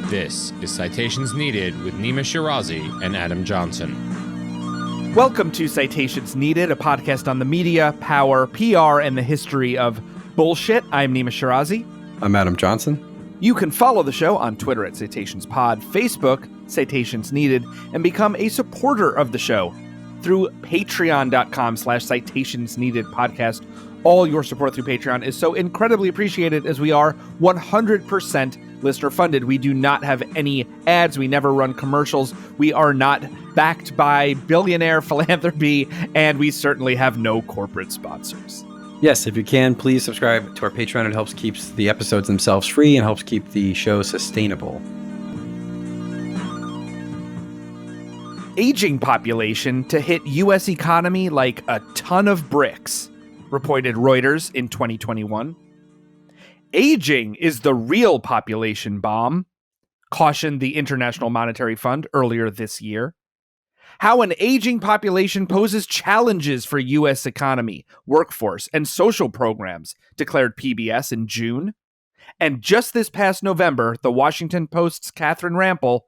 This is Citations Needed with Nima Shirazi and Adam Johnson. Welcome to Citations Needed, a podcast on the media, power, PR, and the history of bullshit. I'm Nima Shirazi. I'm Adam Johnson. You can follow the show on Twitter at CitationsPod, Facebook, Citations Needed, and become a supporter of the show through patreon.com/Citations Needed podcast. All your support through Patreon is so incredibly appreciated as we are 100% listener funded. We do not have any ads. We never run commercials. We are not backed by billionaire philanthropy, and we certainly have no corporate sponsors. Yes, if you can, please subscribe to our Patreon. It helps keep the episodes themselves free and helps keep the show sustainable. Aging population to hit U.S. economy like a ton of bricks, reported Reuters in 2021. Aging is the real population bomb, cautioned the International Monetary Fund earlier this year. How an aging population poses challenges for U.S. economy, workforce, and social programs, declared PBS in June. And just this past November, the Washington Post's Catherine Rampell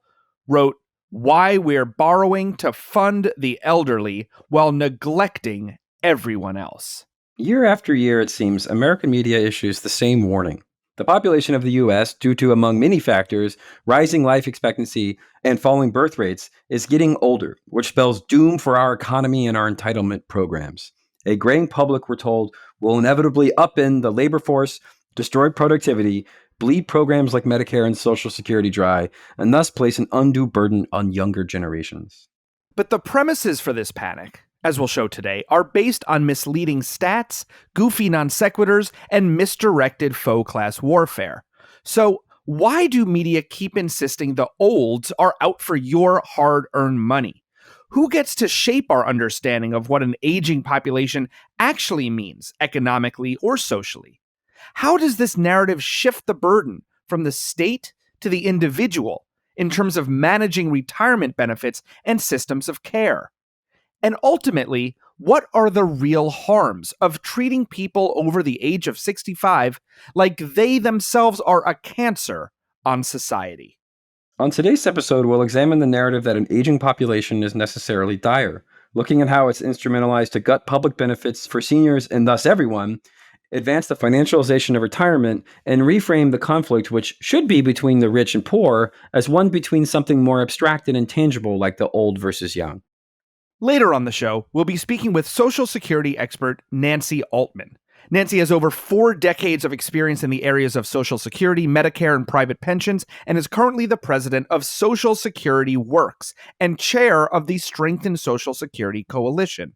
wrote, "Why we're borrowing to fund the elderly while neglecting everyone else." Year after year, it seems, American media issues the same warning. The population of the U.S., due to, among many factors, rising life expectancy and falling birth rates, is getting older, which spells doom for our economy and our entitlement programs. A graying public, we're told, will inevitably upend the labor force, destroy productivity, bleed programs like Medicare and Social Security dry, and thus place an undue burden on younger generations. But the premises for this panic, as we'll show today, are based on misleading stats, goofy non sequiturs, and misdirected faux class warfare. So why do media keep insisting the olds are out for your hard-earned money? Who gets to shape our understanding of what an aging population actually means, economically or socially? How does this narrative shift the burden from the state to the individual in terms of managing retirement benefits and systems of care? And ultimately, what are the real harms of treating people over the age of 65 like they themselves are a cancer on society? On today's episode, we'll examine the narrative that an aging population is necessarily dire, looking at how it's instrumentalized to gut public benefits for seniors and thus everyone, advance the financialization of retirement, and reframe the conflict which should be between the rich and poor as one between something more abstract and intangible like the old versus young. Later on the show, we'll be speaking with Social Security expert Nancy Altman. Nancy has over 4 decades of experience in the areas of Social Security, Medicare, and private pensions, and is currently the president of Social Security Works and chair of the Strengthen Social Security Coalition.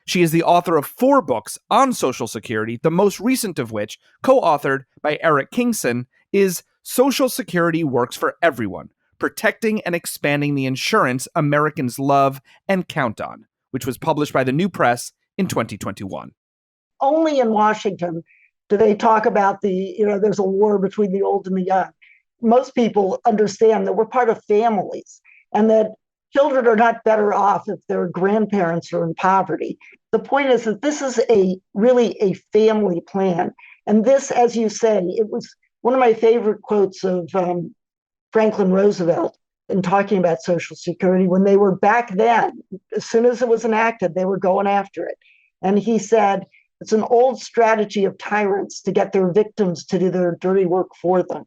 She is the author of 4 books on Social Security, the most recent of which, co-authored by Eric Kingson, is Social Security Works for Everyone: Protecting and Expanding the Insurance Americans Love and Count On, which was published by the New Press in 2021. Only in Washington do they talk about there's a war between the old and the young. Most people understand that we're part of families and that children are not better off if their grandparents are in poverty. The point is that this is really a family plan. And this, as you say, it was one of my favorite quotes of Franklin Roosevelt in talking about Social Security when they were back then. As soon as it was enacted, they were going after it. And he said, it's an old strategy of tyrants to get their victims to do their dirty work for them.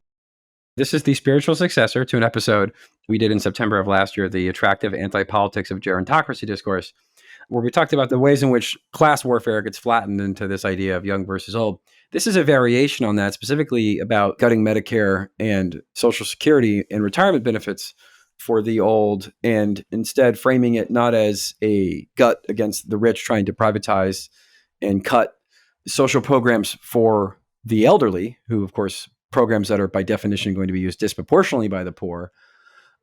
This is the spiritual successor to an episode we did in September of last year, the attractive anti-politics of gerontocracy discourse, where we talked about the ways in which class warfare gets flattened into this idea of young versus old. This is a variation on that, specifically about gutting Medicare and Social Security and retirement benefits for the old, and instead framing it not as a gut against the rich trying to privatize and cut social programs for the elderly, who, of course, programs that are by definition going to be used disproportionately by the poor,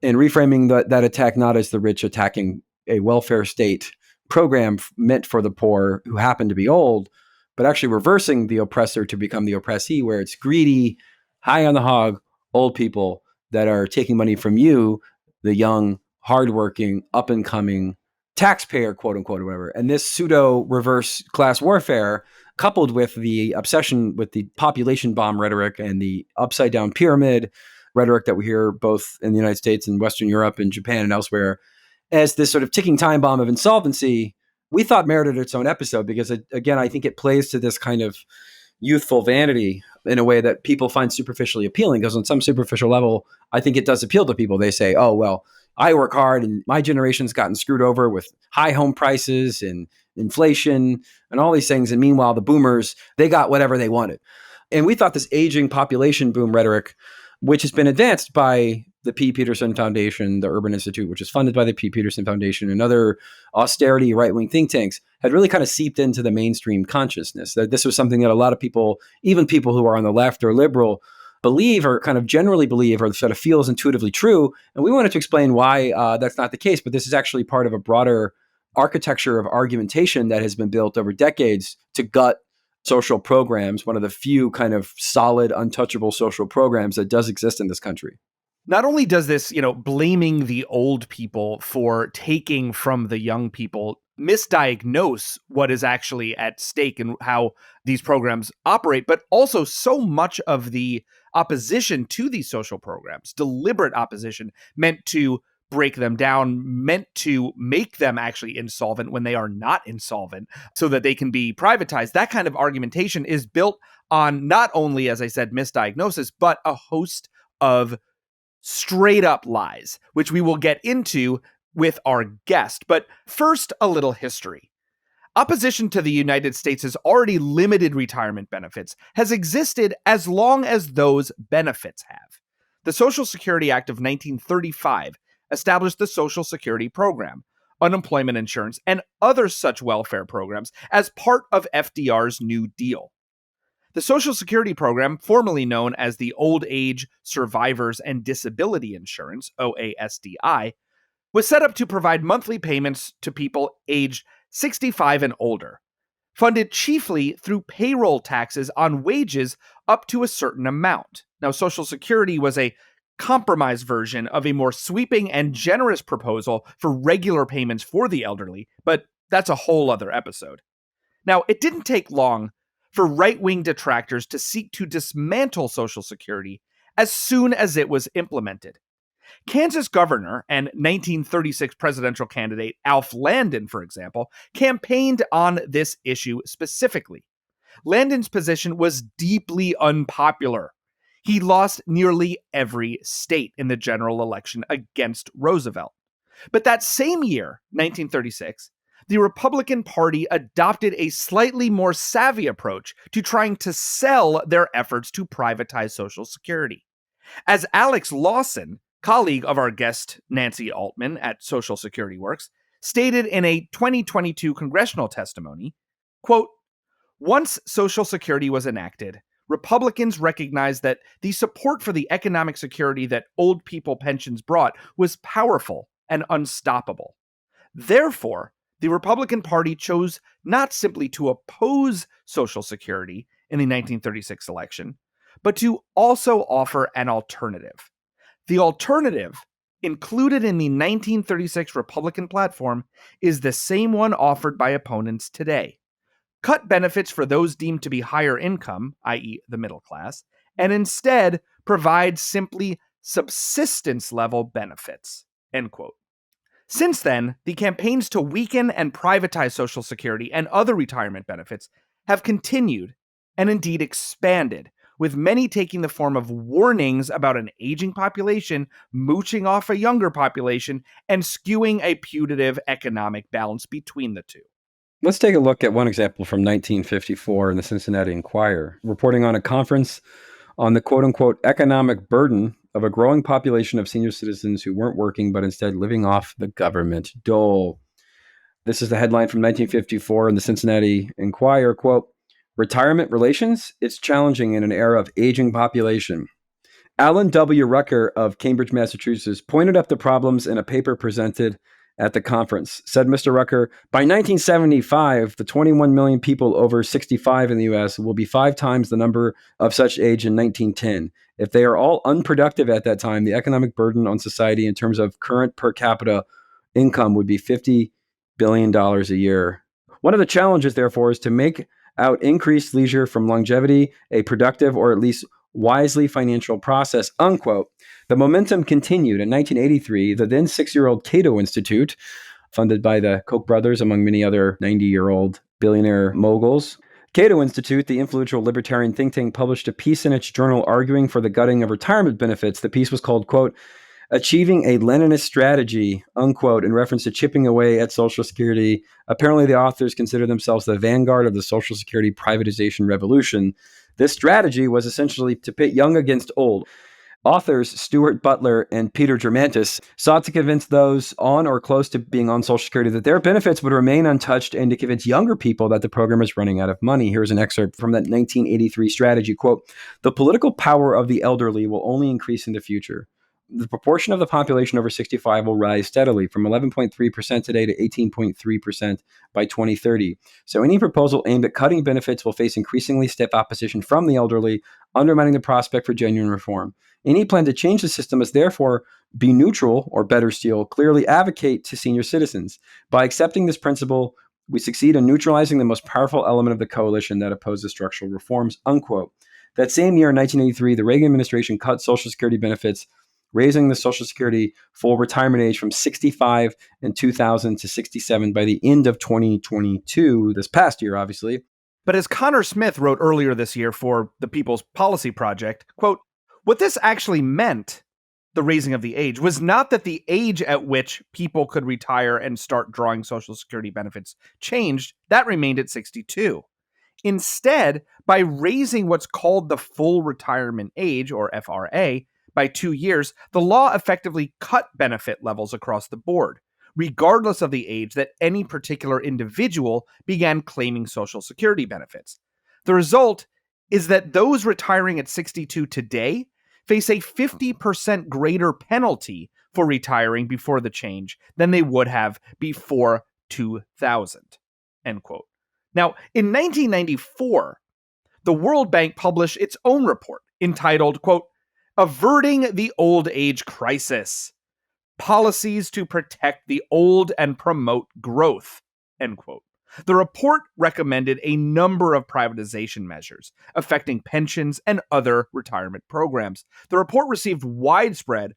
and reframing that attack not as the rich attacking a welfare state program meant for the poor who happen to be old, but actually reversing the oppressor to become the oppressee, where it's greedy, high on the hog, old people that are taking money from you, the young, hardworking, up-and-coming taxpayer, quote unquote, or whatever. And this pseudo reverse class warfare, coupled with the obsession with the population bomb rhetoric and the upside down pyramid rhetoric that we hear both in the United States and Western Europe and Japan and elsewhere as this sort of ticking time bomb of insolvency, we thought merited its own episode because, again, I think it plays to this kind of youthful vanity in a way that people find superficially appealing, because on some superficial level, I think it does appeal to people. They say, oh, well, I work hard and my generation's gotten screwed over with high home prices and inflation and all these things. And meanwhile, the boomers, they got whatever they wanted. And we thought this aging population boom rhetoric, which has been advanced by the P. Peterson Foundation, the Urban Institute, which is funded by the P. Peterson Foundation, and other austerity right-wing think tanks, had really kind of seeped into the mainstream consciousness. That this was something that a lot of people, even people who are on the left or liberal, believe or kind of generally believe or sort of feels intuitively true. And we wanted to explain why that's not the case, but this is actually part of a broader architecture of argumentation that has been built over decades to gut social programs, one of the few kind of solid, untouchable social programs that does exist in this country. Not only does this, blaming the old people for taking from the young people misdiagnose what is actually at stake and how these programs operate, but also so much of the opposition to these social programs, deliberate opposition meant to break them down, meant to make them actually insolvent when they are not insolvent so that they can be privatized. That kind of argumentation is built on not only, as I said, misdiagnosis, but a host of straight up lies, which we will get into with our guest. But first, a little history. Opposition to the United States' already limited retirement benefits has existed as long as those benefits have. The Social Security Act of 1935 established the Social Security Program, unemployment insurance, and other such welfare programs as part of FDR's New Deal. The Social Security Program, formerly known as the Old Age Survivors and Disability Insurance, OASDI, was set up to provide monthly payments to people aged 65 and older, funded chiefly through payroll taxes on wages up to a certain amount. Now, Social Security was a compromise version of a more sweeping and generous proposal for regular payments for the elderly, but that's a whole other episode. Now, it didn't take long for right-wing detractors to seek to dismantle Social Security as soon as it was implemented. Kansas governor and 1936 presidential candidate Alf Landon, for example, campaigned on this issue specifically. Landon's position was deeply unpopular. He lost nearly every state in the general election against Roosevelt. But that same year, 1936, the Republican Party adopted a slightly more savvy approach to trying to sell their efforts to privatize Social Security. As Alex Lawson, colleague of our guest Nancy Altman at Social Security Works, stated in a 2022 congressional testimony, quote, "Once Social Security was enacted, Republicans recognized that the support for the economic security that old people pensions brought was powerful and unstoppable. Therefore, the Republican Party chose not simply to oppose Social Security in the 1936 election, but to also offer an alternative. The alternative, included in the 1936 Republican platform, is the same one offered by opponents today. Cut benefits for those deemed to be higher income, i.e. the middle class, and instead provide simply subsistence-level benefits." End quote. Since then, the campaigns to weaken and privatize Social Security and other retirement benefits have continued and indeed expanded, with many taking the form of warnings about an aging population mooching off a younger population and skewing a putative economic balance between the two. Let's take a look at one example from 1954 in the Cincinnati Enquirer, reporting on a conference on the quote-unquote economic burden of a growing population of senior citizens who weren't working but instead living off the government dole. This is the headline from 1954 in the Cincinnati Enquirer, quote, "Retirement relations? It's challenging in an era of aging population." Alan W. Rucker of Cambridge, Massachusetts, pointed up the problems in a paper presented at the conference. Said Mr. Rucker, "By 1975, the 21 million people over 65 in the U.S. will be 5 times the number of such age in 1910. If they are all unproductive at that time, the economic burden on society in terms of current per capita income would be $50 billion a year. One of the challenges, therefore, is to make out increased leisure from longevity a productive or at least wisely financial process, unquote. The momentum continued. In 1983, the then 6-year-old Cato Institute, funded by the Koch brothers, among many other 90-year-old billionaire moguls. Cato Institute, the influential libertarian think tank, published a piece in its journal arguing for the gutting of retirement benefits. The piece was called, quote, Achieving a Leninist Strategy, unquote, in reference to chipping away at Social Security. Apparently, the authors consider themselves the vanguard of the Social Security privatization revolution. This strategy was essentially to pit young against old. Authors Stuart Butler and Peter Germantis sought to convince those on or close to being on Social Security that their benefits would remain untouched and to convince younger people that the program is running out of money. Here's an excerpt from that 1983 strategy. Quote, the political power of the elderly will only increase in the future. The proportion of the population over 65 will rise steadily from 11.3% today to 18.3% by 2030. So any proposal aimed at cutting benefits will face increasingly stiff opposition from the elderly, undermining the prospect for genuine reform. Any plan to change the system must therefore be neutral, or better still, clearly advocate to senior citizens. By accepting this principle, we succeed in neutralizing the most powerful element of the coalition that opposes structural reforms, unquote. That same year, in 1983, the Reagan administration cut Social Security benefits, raising the Social Security full retirement age from 65 in 2000 to 67 by the end of 2022, this past year, obviously. But as Connor Smith wrote earlier this year for the People's Policy Project, quote, what this actually meant, the raising of the age, was not that the age at which people could retire and start drawing Social Security benefits changed. That remained at 62. Instead, by raising what's called the full retirement age, or FRA, by 2 years, the law effectively cut benefit levels across the board, regardless of the age that any particular individual began claiming Social Security benefits. The result is that those retiring at 62 today face a 50% greater penalty for retiring before the change than they would have before 2000, end quote. Now, in 1994, the World Bank published its own report entitled, quote, Averting the Old Age Crisis, Policies to Protect the Old and Promote Growth, end quote. The report recommended a number of privatization measures affecting pensions and other retirement programs. The report received widespread,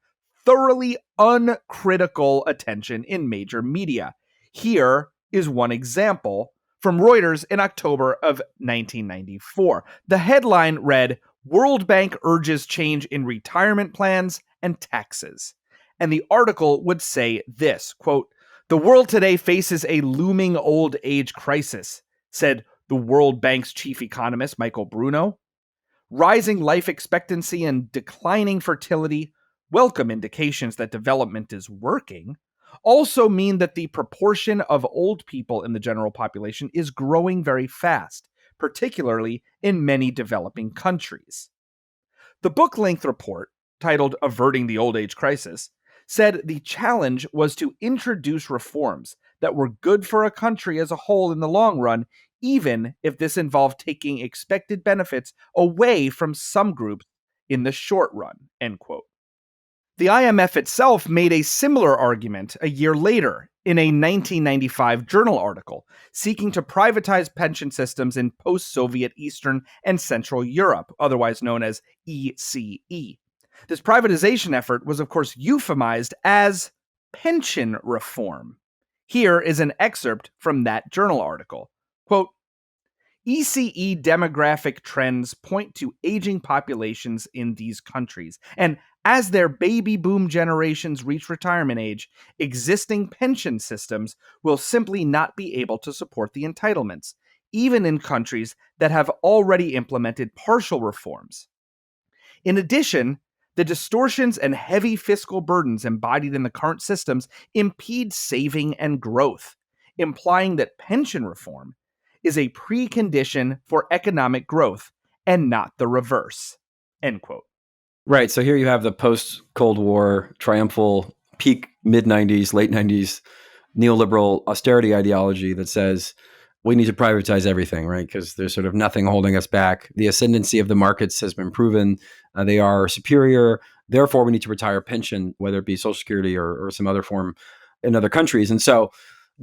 thoroughly uncritical attention in major media. Here is one example from Reuters in October of 1994. The headline read, World Bank urges change in retirement plans and taxes. And the article would say this, quote, the world today faces a looming old age crisis, said the World Bank's chief economist, Michael Bruno. Rising life expectancy and declining fertility, welcome indications that development is working, also mean that the proportion of old people in the general population is growing very fast, particularly in many developing countries. The book-length report, titled Averting the Old Age Crisis, said the challenge was to introduce reforms that were good for a country as a whole in the long run, even if this involved taking expected benefits away from some groups in the short run, end quote. The IMF itself made a similar argument a year later in a 1995 journal article seeking to privatize pension systems in post-Soviet Eastern and Central Europe, otherwise known as ECE. This privatization effort was, of course, euphemized as pension reform. Here is an excerpt from that journal article. Quote, ECE demographic trends point to aging populations in these countries, and as their baby boom generations reach retirement age, existing pension systems will simply not be able to support the entitlements, even in countries that have already implemented partial reforms. In addition, the distortions and heavy fiscal burdens embodied in the current systems impede saving and growth, implying that pension reform is a precondition for economic growth and not the reverse, end quote. Right. So here you have the post-Cold War triumphal peak mid-90s, late 90s neoliberal austerity ideology that says we need to privatize everything, right? Because there's sort of nothing holding us back. The ascendancy of the markets has been proven. They are superior. Therefore, we need to retire pension, whether it be Social Security or some other form in other countries. And so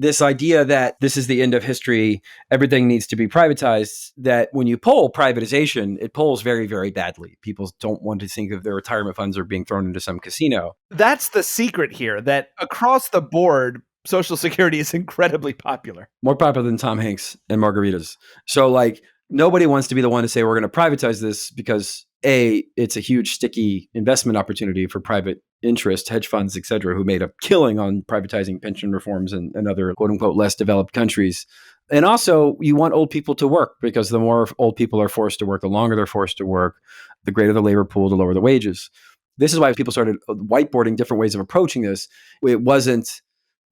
this idea that this is the end of history, everything needs to be privatized, that when you poll privatization, it polls very, very badly. People don't want to think of their retirement funds are being thrown into some casino. That's the secret here, that across the board, Social Security is incredibly popular. More popular than Tom Hanks and margaritas. So like nobody wants to be the one to say we're going to privatize this because A, it's a huge sticky investment opportunity for private interest, hedge funds, et cetera, who made a killing on privatizing pension reforms in other quote unquote less developed countries. And also you want old people to work because the more old people are forced to work, the longer they're forced to work, the greater the labor pool, the lower the wages. This is why people started whiteboarding different ways of approaching this. It wasn't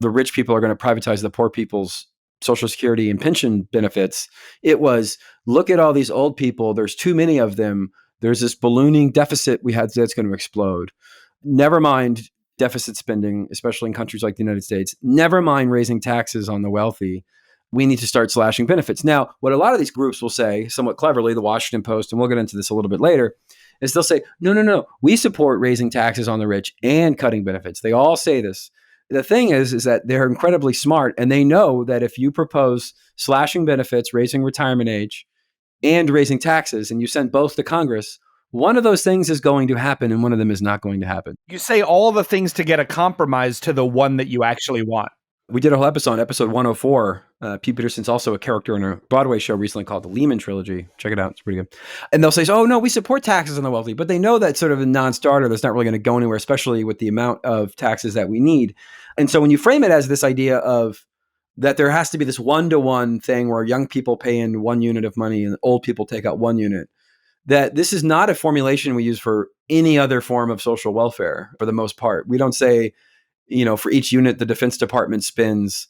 the rich people are going to privatize the poor people's Social Security and pension benefits. It was, look at all these old people. There's too many of them. There's this ballooning deficit we had that's going to explode. Never mind deficit spending, especially in countries like the United States. Never mind raising taxes on the wealthy. We need to start slashing benefits. Now, what a lot of these groups will say, somewhat cleverly, the Washington Post, and we'll get into this a little bit later, is they'll say, no, we support raising taxes on the rich and cutting benefits. They all say this. The thing is that they're incredibly smart, and they know that if you propose slashing benefits, raising retirement age, and raising taxes, and you send both to Congress, one of those things is going to happen and one of them is not going to happen. You say all the things to get a compromise to the one that you actually want. We did a whole episode 104. Pete Peterson's also a character in a Broadway show recently called The Lehman Trilogy. Check it out. It's pretty good. And they'll say, oh, no, we support taxes on the wealthy. But they know that's sort of a non-starter that's not really going to go anywhere, especially with the amount of taxes that we need. And so when you frame it as this idea of that there has to be this one-to-one thing where young people pay in 1 unit of money and old people take out 1 unit, that this is not a formulation we use for any other form of social welfare for the most part. We don't say, for each unit the Defense Department spends,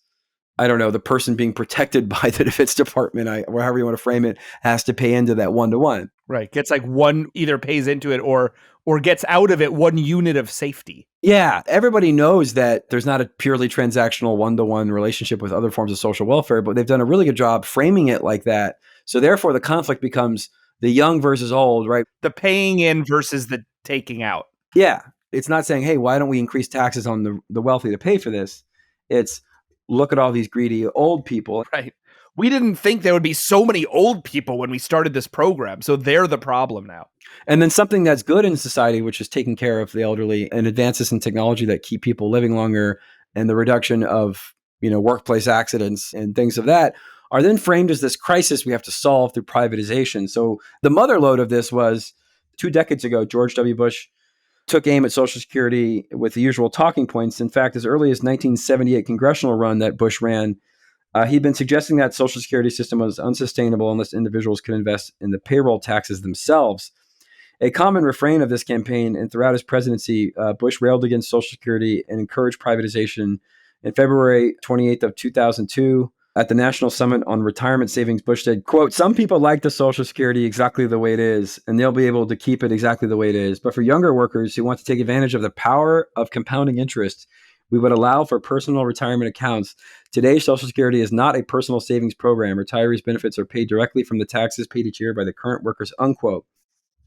I don't know, the person being protected by the Defense Department, or however you want to frame it, has to pay into that one-to-one. Right. Gets like one, either pays into it or gets out of it 1 unit of safety. Yeah. Everybody knows that there's not a purely transactional one-to-one relationship with other forms of social welfare, but they've done a really good job framing it like that. So therefore the conflict becomes the young versus old, right? The paying in versus the taking out. Yeah. It's not saying, hey, why don't we increase taxes on the wealthy to pay for this? It's look at all these greedy old people. Right. We didn't think there would be so many old people when we started this program. So they're the problem now. And then something that's good in society, which is taking care of the elderly and advances in technology that keep people living longer and the reduction of, workplace accidents and things of that, are then framed as this crisis we have to solve through privatization. So the mother lode of this was 2 decades ago, George W. Bush took aim at Social Security with the usual talking points. In fact, as early as 1978 congressional run that Bush ran, he'd been suggesting that Social Security system was unsustainable unless individuals could invest in the payroll taxes themselves. A common refrain of this campaign and throughout his presidency, Bush railed against Social Security and encouraged privatization. In February 28th of 2002, at the National Summit on Retirement Savings, Bush said, quote, some people like the Social Security exactly the way it is, and they'll be able to keep it exactly the way it is. But for younger workers who want to take advantage of the power of compounding interest, we would allow for personal retirement accounts. Today's Social Security is not a personal savings program. Retirees' benefits are paid directly from the taxes paid each year by the current workers, unquote.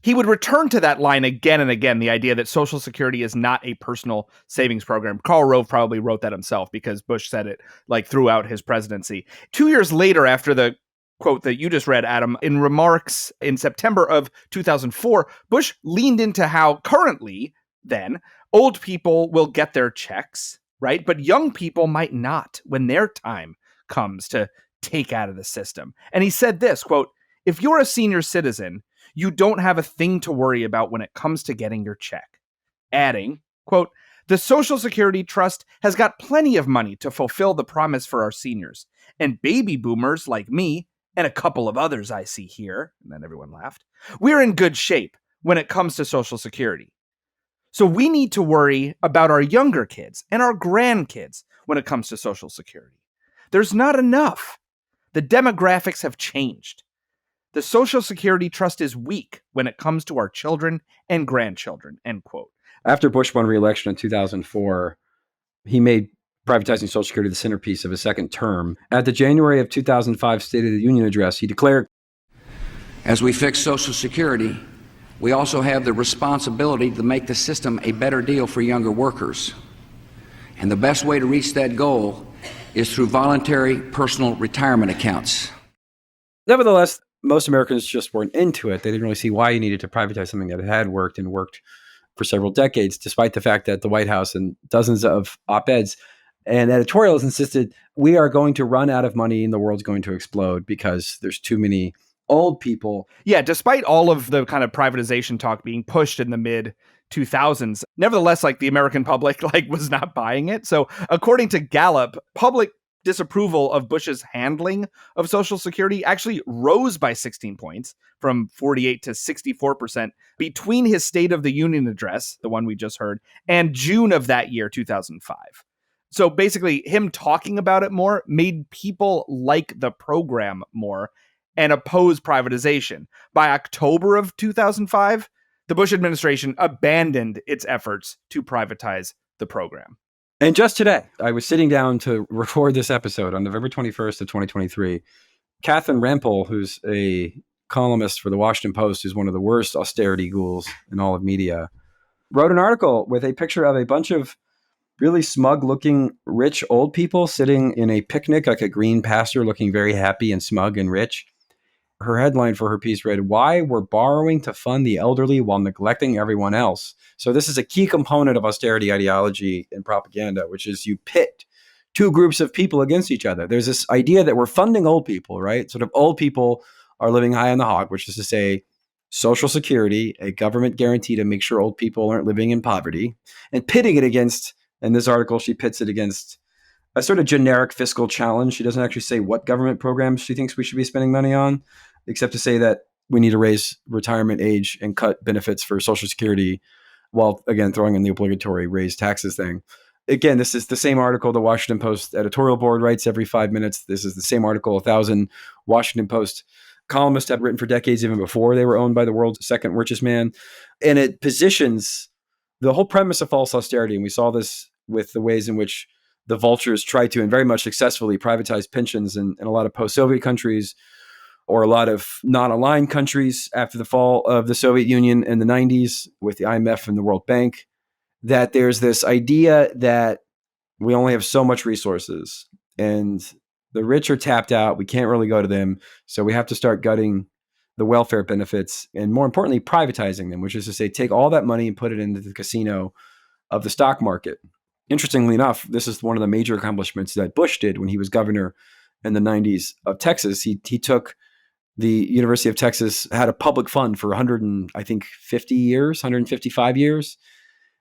He would return to that line again and again, the idea that Social Security is not a personal savings program. Karl Rove probably wrote that himself because Bush said it throughout his presidency. 2 years later, after the quote that you just read, Adam, in remarks in September of 2004, Bush leaned into how currently, then, old people will get their checks, right? But young people might not when their time comes to take out of the system. And he said this, quote, if you're a senior citizen, you don't have a thing to worry about when it comes to getting your check. Adding, quote, the Social Security Trust has got plenty of money to fulfill the promise for our seniors. And baby boomers like me, and a couple of others I see here, and then everyone laughed, we're in good shape when it comes to Social Security. So we need to worry about our younger kids and our grandkids when it comes to Social Security. There's not enough. The demographics have changed. The Social Security Trust is weak when it comes to our children and grandchildren, end quote. After Bush won re-election in 2004, he made privatizing Social Security the centerpiece of his second term. At the January of 2005 State of the Union address, he declared, as we fix Social Security, we also have the responsibility to make the system a better deal for younger workers. And the best way to reach that goal is through voluntary personal retirement accounts. Nevertheless, most Americans just weren't into it. They didn't really see why you needed to privatize something that had worked and worked for several decades, despite the fact that the White House and dozens of op-eds and editorials insisted we are going to run out of money and the world's going to explode because there's too many old people. Yeah, despite all of the kind of privatization talk being pushed in the mid 2000s, nevertheless, like the American public was not buying it. So according to Gallup, public disapproval of Bush's handling of Social Security actually rose by 16 points from 48 to 64% between his State of the Union address, the one we just heard, and June of that year, 2005. So basically, him talking about it more made people like the program more and oppose privatization. By October of 2005, the Bush administration abandoned its efforts to privatize the program. And just today, I was sitting down to record this episode on November 21st of 2023. Catherine Rampell, who's a columnist for the Washington Post, who's one of the worst austerity ghouls in all of media, wrote an article with a picture of a bunch of really smug-looking rich old people sitting in a picnic, like a green pasture, looking very happy and smug and rich. Her headline for her piece read, "Why We're Borrowing to Fund the Elderly While Neglecting Everyone Else." So this is a key component of austerity ideology and propaganda, which is you pit two groups of people against each other. There's this idea that we're funding old people, right? Sort of old people are living high on the hog, which is to say Social Security, a government guarantee to make sure old people aren't living in poverty, and pitting it against, in this article, she pits it against a sort of generic fiscal challenge. She doesn't actually say what government programs she thinks we should be spending money on, except to say that we need to raise retirement age and cut benefits for Social Security while, again, throwing in the obligatory raise taxes thing. Again, this is the same article the Washington Post editorial board writes every 5 minutes. This is the same article 1,000 Washington Post columnists had written for decades, even before they were owned by the world's second richest man. And it positions the whole premise of false austerity. And we saw this with the ways in which the vultures tried to, and very much successfully, privatize pensions in a lot of post-Soviet countries, or a lot of non-aligned countries after the fall of the Soviet Union in the 90s with the IMF and the World Bank, that there's this idea that we only have so much resources and the rich are tapped out. We can't really go to them. So we have to start gutting the welfare benefits and, more importantly, privatizing them, which is to say, take all that money and put it into the casino of the stock market. Interestingly enough, this is one of the major accomplishments that Bush did when he was governor in the 90s of Texas. He took the University of Texas, had a public fund for 150 years, 155 years,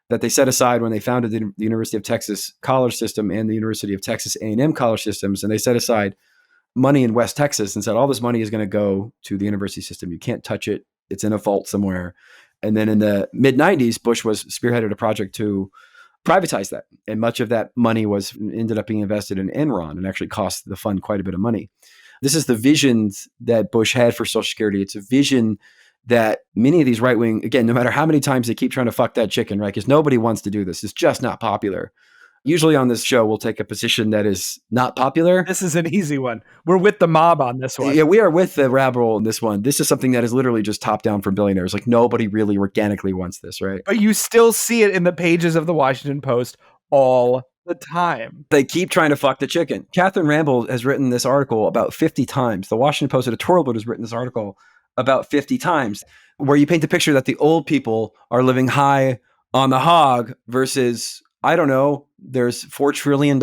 that they set aside when they founded the University of Texas college system and the University of Texas A&M college systems. And they set aside money in West Texas and said, all this money is going to go to the university system. You can't touch it. It's in a vault somewhere. And then in the mid-90s, Bush was spearheaded a project to privatize that. And much of that money ended up being invested in Enron and actually cost the fund quite a bit of money. This is the vision that Bush had for Social Security. It's a vision that many of these right-wing, again, no matter how many times they keep trying to fuck that chicken, right? Because nobody wants to do this. It's just not popular. Usually on this show, we'll take a position that is not popular. This is an easy one. We're with the mob on this one. Yeah, we are with the rabble in this one. This is something that is literally just top down for billionaires. Like nobody really organically wants this, right? But you still see it in the pages of the Washington Post all the time. They keep trying to fuck the chicken. Catherine Rampell has written this article about 50 times. The Washington Post editorial board has written this article about 50 times, where you paint the picture that the old people are living high on the hog versus, I don't know, there's $4 trillion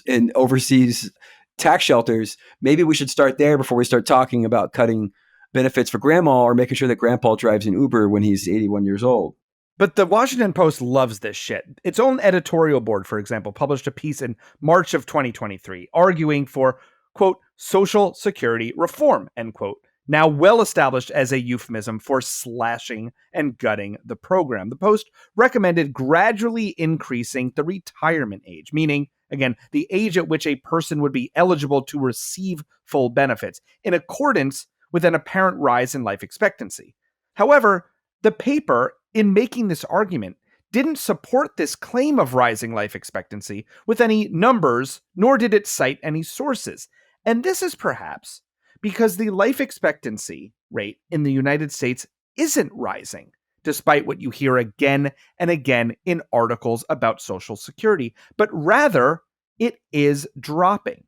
in overseas tax shelters. Maybe we should start there before we start talking about cutting benefits for grandma or making sure that grandpa drives an Uber when he's 81 years old. But the Washington Post loves this shit. Its own editorial board, for example, published a piece in March of 2023 arguing for, quote, Social Security reform, end quote, now well established as a euphemism for slashing and gutting the program. The Post recommended gradually increasing the retirement age, meaning, again, the age at which a person would be eligible to receive full benefits, in accordance with an apparent rise in life expectancy. However, the paper, in making this argument, didn't support this claim of rising life expectancy with any numbers, nor did it cite any sources. And this is perhaps because the life expectancy rate in the United States isn't rising, despite what you hear again and again in articles about Social Security, but rather it is dropping.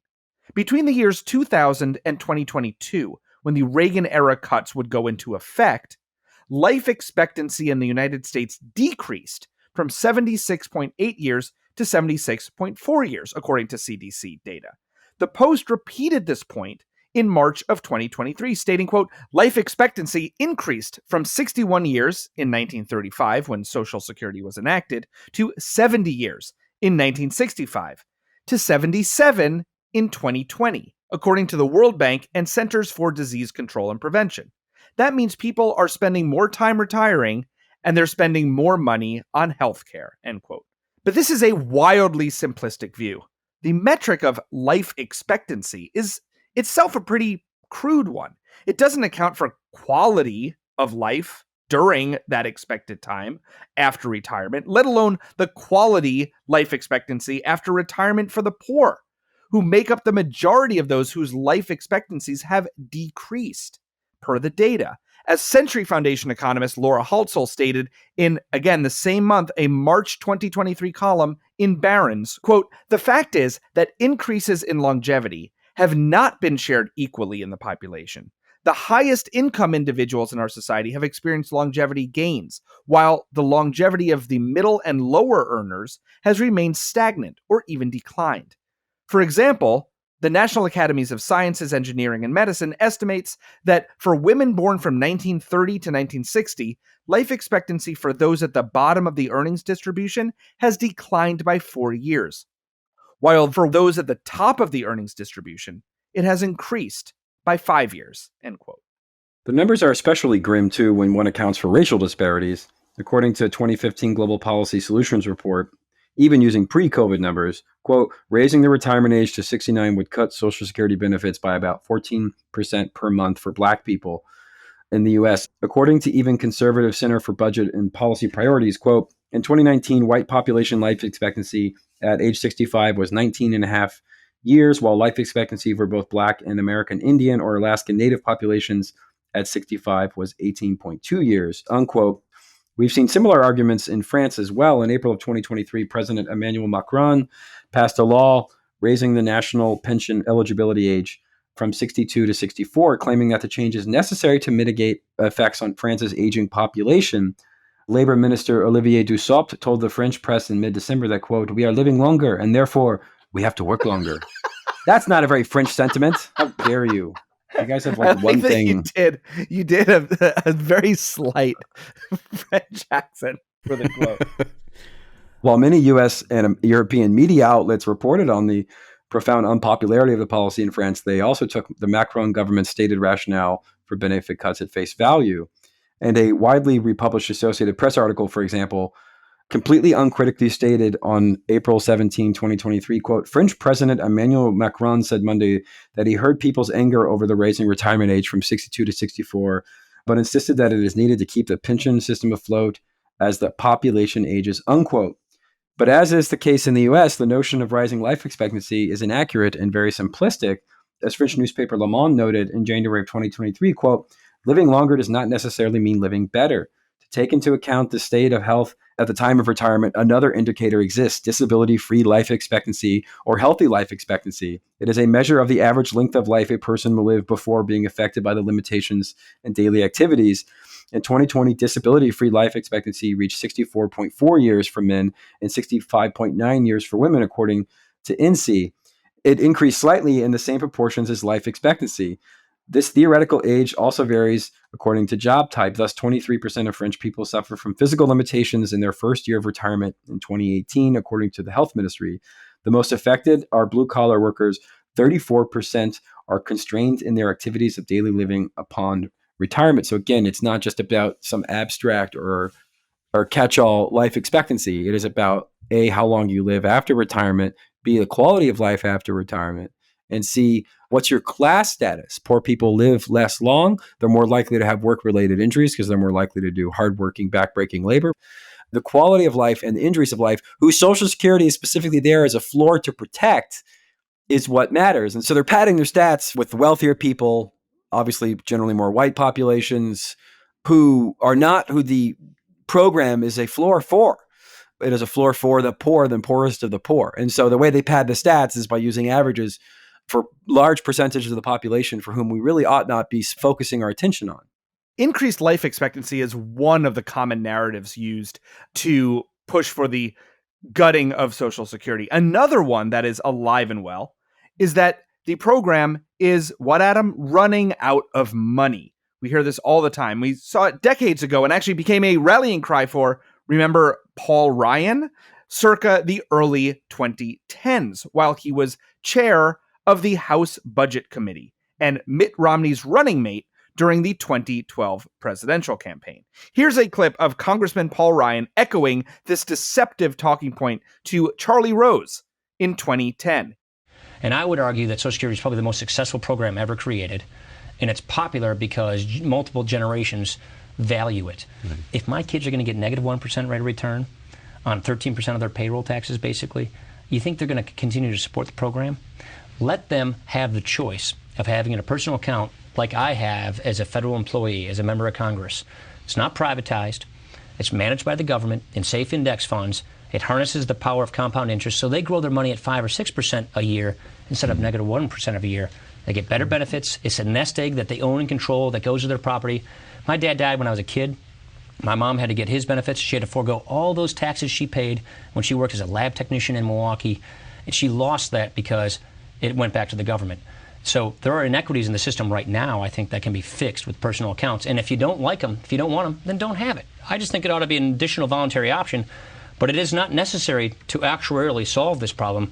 Between the years 2000 and 2022, when the Reagan-era cuts would go into effect, life expectancy in the United States decreased from 76.8 years to 76.4 years, according to CDC data. The Post repeated this point in March of 2023, stating, quote, life expectancy increased from 61 years in 1935, when Social Security was enacted, to 70 years in 1965, to 77 in 2020, according to the World Bank and Centers for Disease Control and Prevention. That means people are spending more time retiring and they're spending more money on healthcare, end quote. But this is a wildly simplistic view. The metric of life expectancy is itself a pretty crude one. It doesn't account for quality of life during that expected time after retirement, let alone the quality life expectancy after retirement for the poor, who make up the majority of those whose life expectancies have decreased, per the data. As Century Foundation economist Laura Haltzel stated in, again, the same month, a March 2023 column in Barron's, quote, the fact is that increases in longevity have not been shared equally in the population. The highest income individuals in our society have experienced longevity gains, while the longevity of the middle and lower earners has remained stagnant or even declined. For example, the National Academies of Sciences, Engineering, and Medicine estimates that for women born from 1930 to 1960, life expectancy for those at the bottom of the earnings distribution has declined by 4 years, while for those at the top of the earnings distribution, it has increased by 5 years, end quote. The numbers are especially grim, too, when one accounts for racial disparities. According to a 2015 Global Policy Solutions report, even using pre-COVID numbers, quote, raising the retirement age to 69 would cut Social Security benefits by about 14% per month for Black people in the U.S. According to even Conservative Center for Budget and Policy Priorities, quote, in 2019, white population life expectancy at age 65 was 19 and a half years, while life expectancy for both Black and American Indian or Alaskan Native populations at 65 was 18.2 years, unquote. We've seen similar arguments in France as well. In April of 2023, President Emmanuel Macron passed a law raising the national pension eligibility age from 62 to 64, claiming that the change is necessary to mitigate effects on France's aging population. Labor Minister Olivier Dussopt told the French press in mid-December that, quote, we are living longer and therefore we have to work longer. That's not a very French sentiment. How dare you? You guys have like one thing. You did a very slight French accent for the quote. While many U.S. and European media outlets reported on the profound unpopularity of the policy in France, they also took the Macron government's stated rationale for benefit cuts at face value. And a widely republished Associated Press article, for example, completely uncritically stated on April 17, 2023, quote, French President Emmanuel Macron said Monday that he heard people's anger over the raising retirement age from 62 to 64, but insisted that it is needed to keep the pension system afloat as the population ages, unquote. But as is the case in the US, the notion of rising life expectancy is inaccurate and very simplistic. As French newspaper Le Monde noted in January of 2023, quote, living longer does not necessarily mean living better. To take into account the state of health at the time of retirement, another indicator exists, disability-free life expectancy or healthy life expectancy. It is a measure of the average length of life a person will live before being affected by the limitations in daily activities. In 2020, disability-free life expectancy reached 64.4 years for men and 65.9 years for women, according to INSEE. It increased slightly in the same proportions as life expectancy. This theoretical age also varies according to job type. Thus, 23% of French people suffer from physical limitations in their first year of retirement in 2018, according to the health ministry. The most affected are blue-collar workers. 34% are constrained in their activities of daily living upon retirement. So again, it's not just about some abstract or catch-all life expectancy. It is about A, how long you live after retirement, B, the quality of life after retirement, and C, what's your class status? Poor people live less long. They're more likely to have work-related injuries because they're more likely to do hardworking, back-breaking labor. The quality of life and the injuries of life, whose Social Security is specifically there as a floor to protect, is what matters. And so they're padding their stats with wealthier people, obviously generally more white populations, who are not who the program is a floor for. it is a floor for the poor, the poorest of the poor. And so the way they pad the stats is by using averages for large percentages of the population for whom we really ought not be focusing our attention on. Increased life expectancy is one of the common narratives used to push for the gutting of Social Security. Another one that is alive and well is that the program is, what, Adam? Running out of money. We hear this all the time. We saw it decades ago and actually became a rallying cry for, remember Paul Ryan, circa the early 2010s, while he was chair of the House Budget Committee and Mitt Romney's running mate during the 2012 presidential campaign. Here's a clip of Congressman Paul Ryan echoing this deceptive talking point to Charlie Rose in 2010. And I would argue that Social Security is probably the most successful program ever created. And it's popular because multiple generations value it. Right. If my kids are going to get negative 1% rate of return on 13% of their payroll taxes, basically, you think they're going to continue to support the program? Let them have the choice of having a personal account like I have as a federal employee, as a member of Congress. It's not privatized. It's managed by the government in safe index funds. It harnesses the power of compound interest, so they grow their money at 5 or 6% a year instead of negative 1% of a year. They get better benefits. It's a nest egg that they own and control that goes to their property. My dad died when I was a kid. My mom had to get his benefits. She had to forego all those taxes she paid when she worked as a lab technician in Milwaukee. And she lost that because it went back to the government. So there are inequities in the system right now, I think, that can be fixed with personal accounts. And if you don't like them, if you don't want them, then don't have it. I just think it ought to be an additional voluntary option. But it is not necessary to actuarially solve this problem.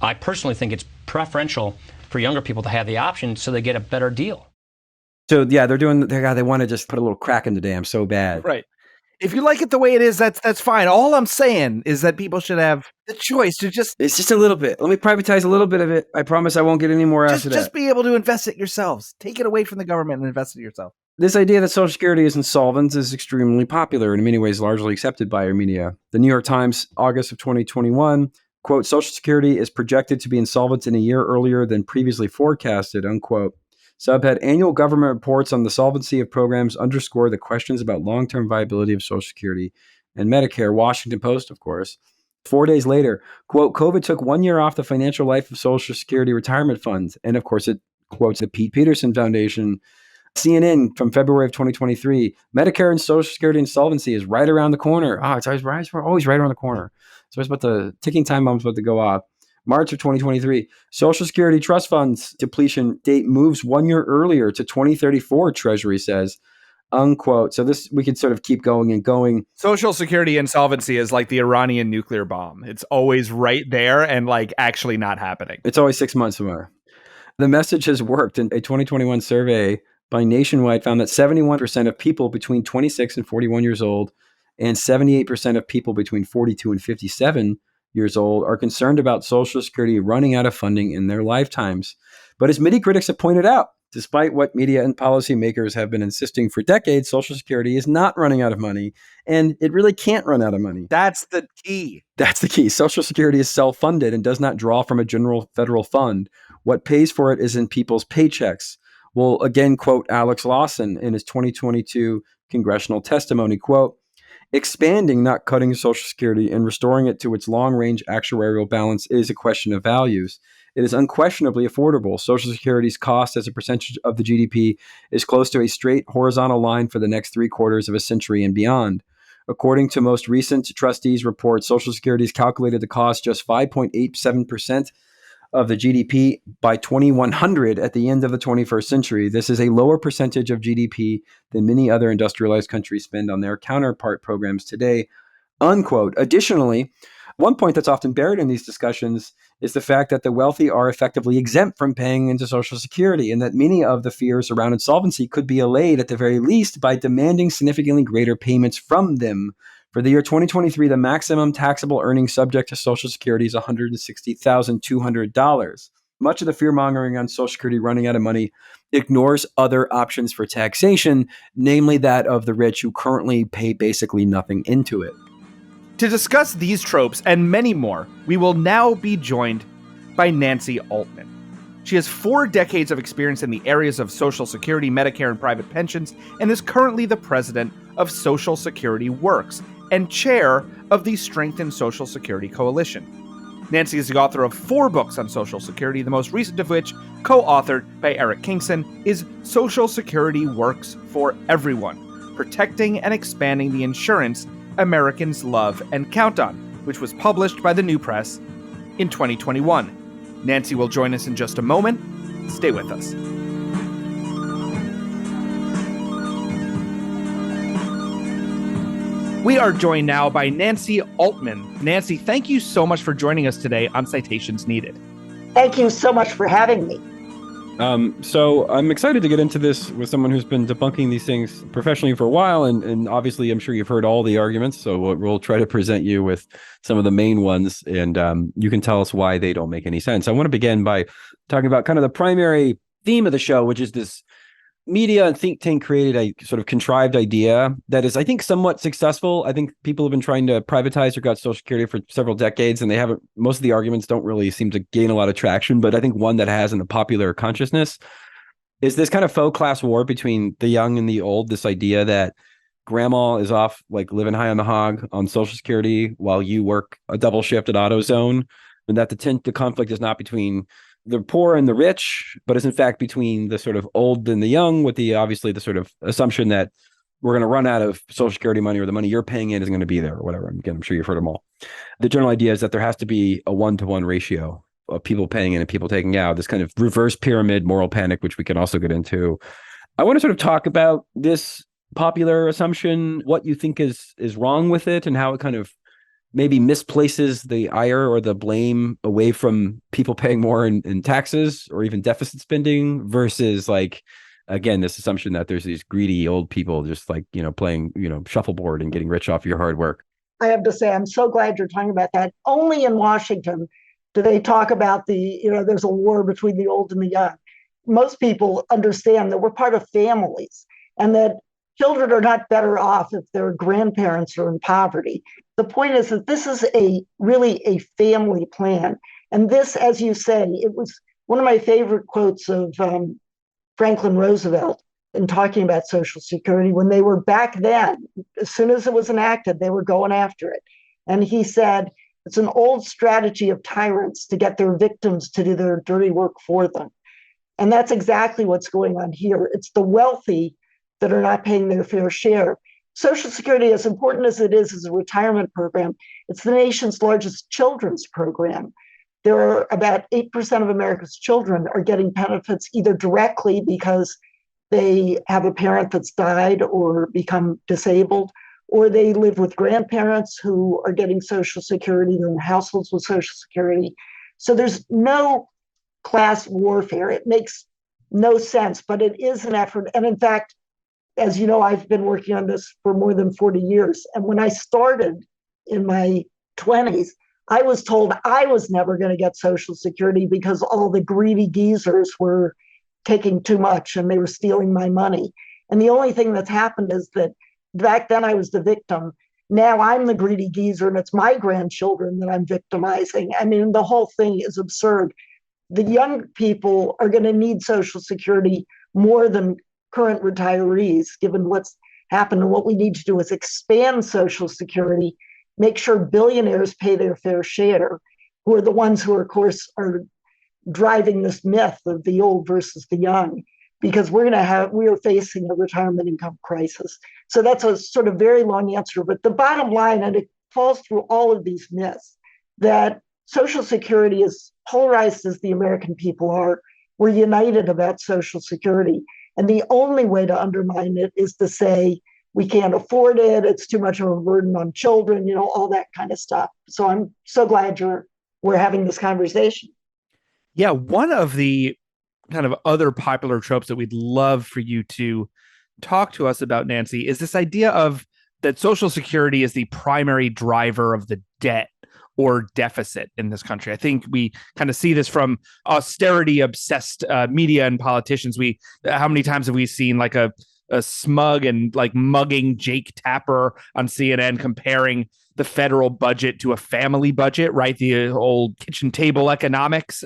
I personally think it's preferential for younger people to have the option so they get a better deal. So yeah, they want to just put a little crack in the dam so bad. Right. If you like it the way it is, that's fine. All I'm saying is that people should have the choice to it's just a little bit. Let me privatize a little bit of it. I promise I won't get any more after that. Just be able to invest it yourselves. Take it away from the government and invest it yourself. This idea that Social Security is insolvent is extremely popular and in many ways largely accepted by our media. The New York Times, August of 2021, quote, Social Security is projected to be insolvent in a year earlier than previously forecasted, unquote. Subhead, annual government reports on the solvency of programs underscore the questions about long-term viability of Social Security and Medicare. Washington Post, of course. 4 days later, quote, COVID took 1 year off the financial life of Social Security retirement funds. And of course, it quotes the Pete Peterson Foundation. CNN from February of 2023, Medicare and Social Security insolvency is right around the corner. It's always right around the corner. So it's about the ticking time bomb's about to go off. March of 2023, Social Security trust funds depletion date moves 1 year earlier to 2034, Treasury says, unquote. So this, we could sort of keep going and going. Social Security insolvency is like the Iranian nuclear bomb. It's always right there and like actually not happening. It's always 6 months away. The message has worked. In a 2021 survey by Nationwide found that 71% of people between 26 and 41 years old and 78% of people between 42 and 57 years old are concerned about Social Security running out of funding in their lifetimes. But as many critics have pointed out, despite what media and policymakers have been insisting for decades, Social Security is not running out of money, and it really can't run out of money. That's the key. That's the key. Social Security is self-funded and does not draw from a general federal fund. What pays for it is in people's paychecks. We'll again quote Alex Lawson in his 2022 congressional testimony, quote, expanding, not cutting Social Security and restoring it to its long-range actuarial balance is a question of values. It is unquestionably affordable. Social Security's cost as a percentage of the GDP is close to a straight horizontal line for the next 3/4 of a century and beyond. According to most recent trustees' report, Social Security is calculated to cost just 5.87% of the GDP by 2100 at the end of the 21st century. This is a lower percentage of GDP than many other industrialized countries spend on their counterpart programs today, unquote. Additionally, one point that's often buried in these discussions is the fact that the wealthy are effectively exempt from paying into Social Security, and that many of the fears around insolvency could be allayed at the very least by demanding significantly greater payments from them. For the year 2023, the maximum taxable earnings subject to Social Security is $160,200. Much of the fear-mongering on Social Security running out of money ignores other options for taxation, namely that of the rich who currently pay basically nothing into it. To discuss these tropes and many more, we will now be joined by Nancy Altman. She has 4 decades of experience in the areas of Social Security, Medicare, and private pensions, and is currently the president of Social Security Works, and chair of the Strengthen Social Security Coalition. Nancy is the author of 4 books on Social Security, the most recent of which, co-authored by Eric Kingson, is Social Security Works for Everyone, Protecting and Expanding the Insurance Americans Love and Count On, which was published by the New Press in 2021. Nancy will join us in just a moment. Stay with us. We are joined now by Nancy Altman. Nancy, thank you so much for joining us today on Citations Needed. Thank you so much for having me. So I'm excited to get into this with someone who's been debunking these things professionally for a while. And obviously, I'm sure you've heard all the arguments. So we'll try to present you with some of the main ones. And you can tell us why they don't make any sense. I want to begin by talking about kind of the primary theme of the show, which is this media and think tank created a sort of contrived idea that is, I think, somewhat successful. I think people have been trying to privatize or got Social Security for several decades, and they haven't. Most of the arguments don't really seem to gain a lot of traction. But I think one that has in the popular consciousness is this kind of faux class war between the young and the old. This idea that grandma is off like living high on the hog on Social Security while you work a double shift at AutoZone, and that the conflict is not between the poor and the rich, but is in fact between the sort of old and the young, with the obviously the sort of assumption that we're going to run out of Social Security money, or the money you're paying in is going to be there or whatever. Again, I'm sure you've heard them all. The general idea is that there has to be a 1-to-1 ratio of people paying in and people taking out, this kind of reverse pyramid moral panic, which we can also get into. I want to sort of talk about this popular assumption, what you think is wrong with it, and how it kind of maybe misplaces the ire or the blame away from people paying more in taxes or even deficit spending versus, like, again, this assumption that there's these greedy old people just like, playing, shuffleboard and getting rich off your hard work. I have to say, I'm so glad you're talking about that. Only in Washington do they talk about there's a war between the old and the young. Most people understand that we're part of families and that children are not better off if their grandparents are in poverty. The point is that this is really a family plan. And this, as you say, it was one of my favorite quotes of Franklin Roosevelt in talking about Social Security when they were back then. As soon as it was enacted, they were going after it. And he said, it's an old strategy of tyrants to get their victims to do their dirty work for them. And that's exactly what's going on here. It's the wealthy that are not paying their fair share. Social Security, as important as it is as a retirement program, it's the nation's largest children's program. There are about 8% of America's children are getting benefits either directly because they have a parent that's died or become disabled, or they live with grandparents who are getting Social Security, they're in households with Social Security. So there's no class warfare. It makes no sense, but it is an effort. And in fact, as you know, I've been working on this for more than 40 years. And when I started in my 20s, I was told I was never going to get Social Security because all the greedy geezers were taking too much and they were stealing my money. And the only thing that's happened is that back then I was the victim. Now I'm the greedy geezer and it's my grandchildren that I'm victimizing. I mean, the whole thing is absurd. The young people are going to need Social Security more than current retirees, given what's happened. And what we need to do is expand Social Security, make sure billionaires pay their fair share, who are the ones who, of course, are driving this myth of the old versus the young, because we are facing a retirement income crisis. So that's a sort of very long answer. But the bottom line, and it falls through all of these myths, that Social Security, is polarized as the American people are, we're united about Social Security. And the only way to undermine it is to say, we can't afford it, it's too much of a burden on children, all that kind of stuff. So I'm so glad we're having this conversation. Yeah, one of the kind of other popular tropes that we'd love for you to talk to us about, Nancy, is this idea of that Social Security is the primary driver of the debt or deficit in this country. I think we kind of see this from austerity-obsessed media and politicians. How many times have we seen like a smug and like mugging Jake Tapper on CNN comparing the federal budget to a family budget, right? The old kitchen table economics,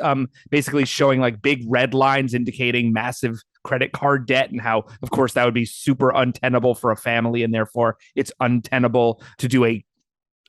basically showing like big red lines indicating massive credit card debt and how, of course, that would be super untenable for a family, and therefore it's untenable to do a